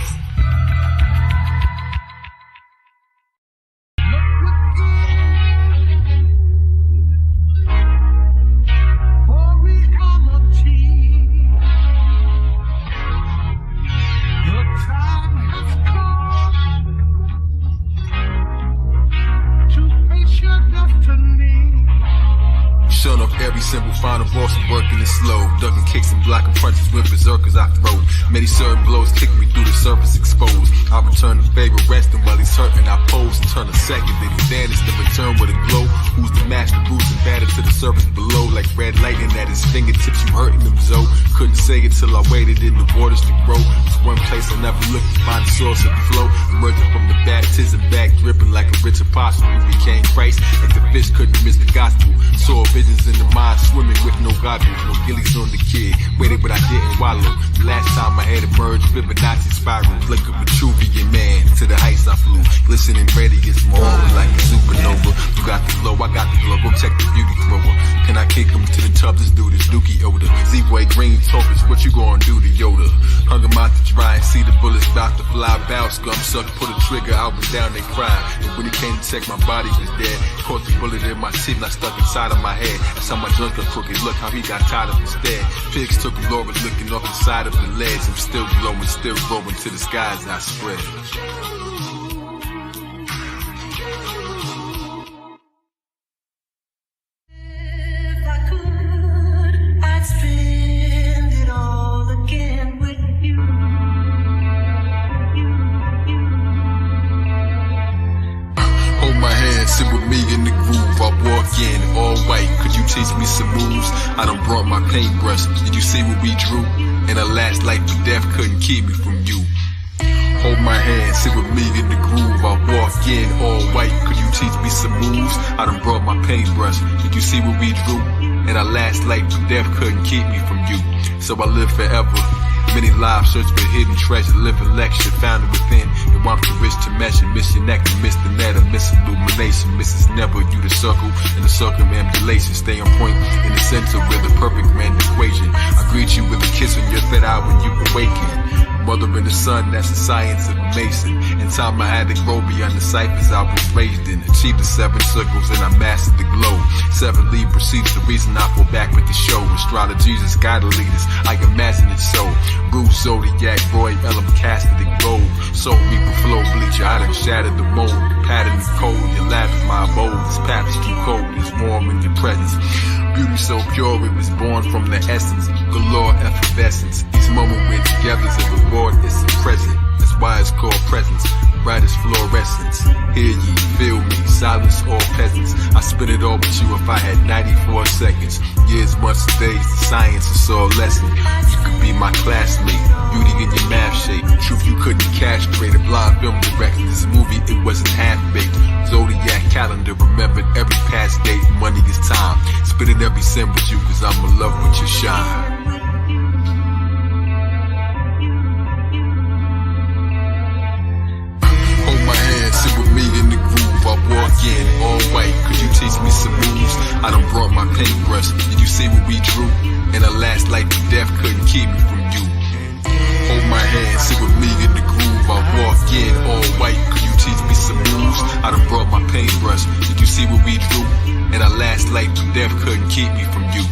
Speaker 1: Shut off every simple final boss and working it slow. Ducking kicks and blocking punches with berserkers I throw. Many certain blows kick me through the surface exposed. I return the favor, resting while he's hurting. I pose and turn a second, then he vanished, then return with a glow. Who's the master, bruised and battered to the surface below. Like red lightning at his fingertips, you hurting him, Zoe. Couldn't say it till I waited in the waters to grow. It's one place I never looked to find the source of the flow. Emerging from the baptism, back dripping like a rich apostle who became Christ. Like the fish couldn't miss the gospel. Saw visions in the mind, swimming with no goggles, no gillies on the kid. Waited but I didn't wallow. The last time I had emerged, Fibonacci spiral, like a Vitruvian man. To the heights I flew, glistening radiance, more like a supernova. You got the glow, I got the glow, go check the beauty thrower. Can I kick him to the tub, this dude is dookie odor. Z-Way green focus, what you gonna do to Yoda? Hung him out to dry and see the bullets about to fly. Bow scum suck, pull the trigger, I was down, they cried. And when he came to check, my body was dead. Caught the bullet in my teeth and I stuck inside of my head. That's how my joints got crooked, look how he got tied up instead. Pigs took Laura looking off the side of the ledge. I'm still glowing, still growing to the skies I spread. teach me some moves? I done brought my paintbrush. Did you see what we drew? And our last life or death couldn't keep me from you. Hold my hand, sit with me in the groove. I walk in all white. Could you teach me some moves? I done brought my paintbrush. Did you see what we drew? And our last life or death couldn't keep me from you. So I live forever. Many lives search for hidden treasure, living lecture, found it within. And I'm too rich to measure, miss your neck, miss the net, miss illumination, misses never, you the circle, and the circumambulation. Stay on point in the center with the perfect grand equation. I greet you with a kiss on your third eye when you awaken. Mother in the sun, that's the science of a mason. In time I had to grow beyond the ciphers I was raised in. Achieved the 7 circles and I mastered the globe. 7 lead proceeds, the reason I fall back with the show. Astrology's has gotta lead us, I imagine it so. Bruce, Zodiac, Roy, Ellum, casted in gold. Soul reaper, flow bleacher, I done shattered the mold. The pattern is cold, your laugh is my abode. This path is too cold, it's warm in your presence. Beauty so pure, it was born from the essence. Galore effervescence. Each moment we're together is a reward, it's a present. That's why it's called presence. Brightest fluorescence. Hear ye, feel me, silence all peasants. I spit it all with you if I had 94 seconds. Years, months, days, the science is all lesson. You could be my classmate, beauty in your math shape. Truth you couldn't castrate, a blind film director. This movie, it wasn't half-baked. Zodiac calendar, remembered every past date. Money is time. Spitting every sin with you, cause I'm in love with your shine. Sit with me in the groove, I walk in, all white. Could you teach me some moves? I done brought my paintbrush. Did you see what we drew? And our last life or death couldn't keep me from you. Hold my hand, sit with me in the groove, I walk in, all white. Could you teach me some moves? I done brought my paintbrush. Did you see what we drew? And our last life or death couldn't keep me from you.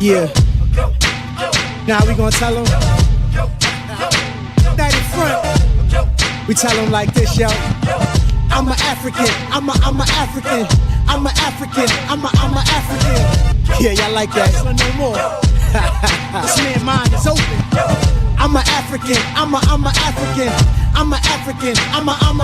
Speaker 7: Yeah. Now we gonna tell them. That in front. We tell them like this, yo. I'm an African. I'm a African. I'm an African. I'm a African. Yeah, y'all like that? So no more. This man's mind is open. I'm an African. I'm a African. I'm an African. I'm a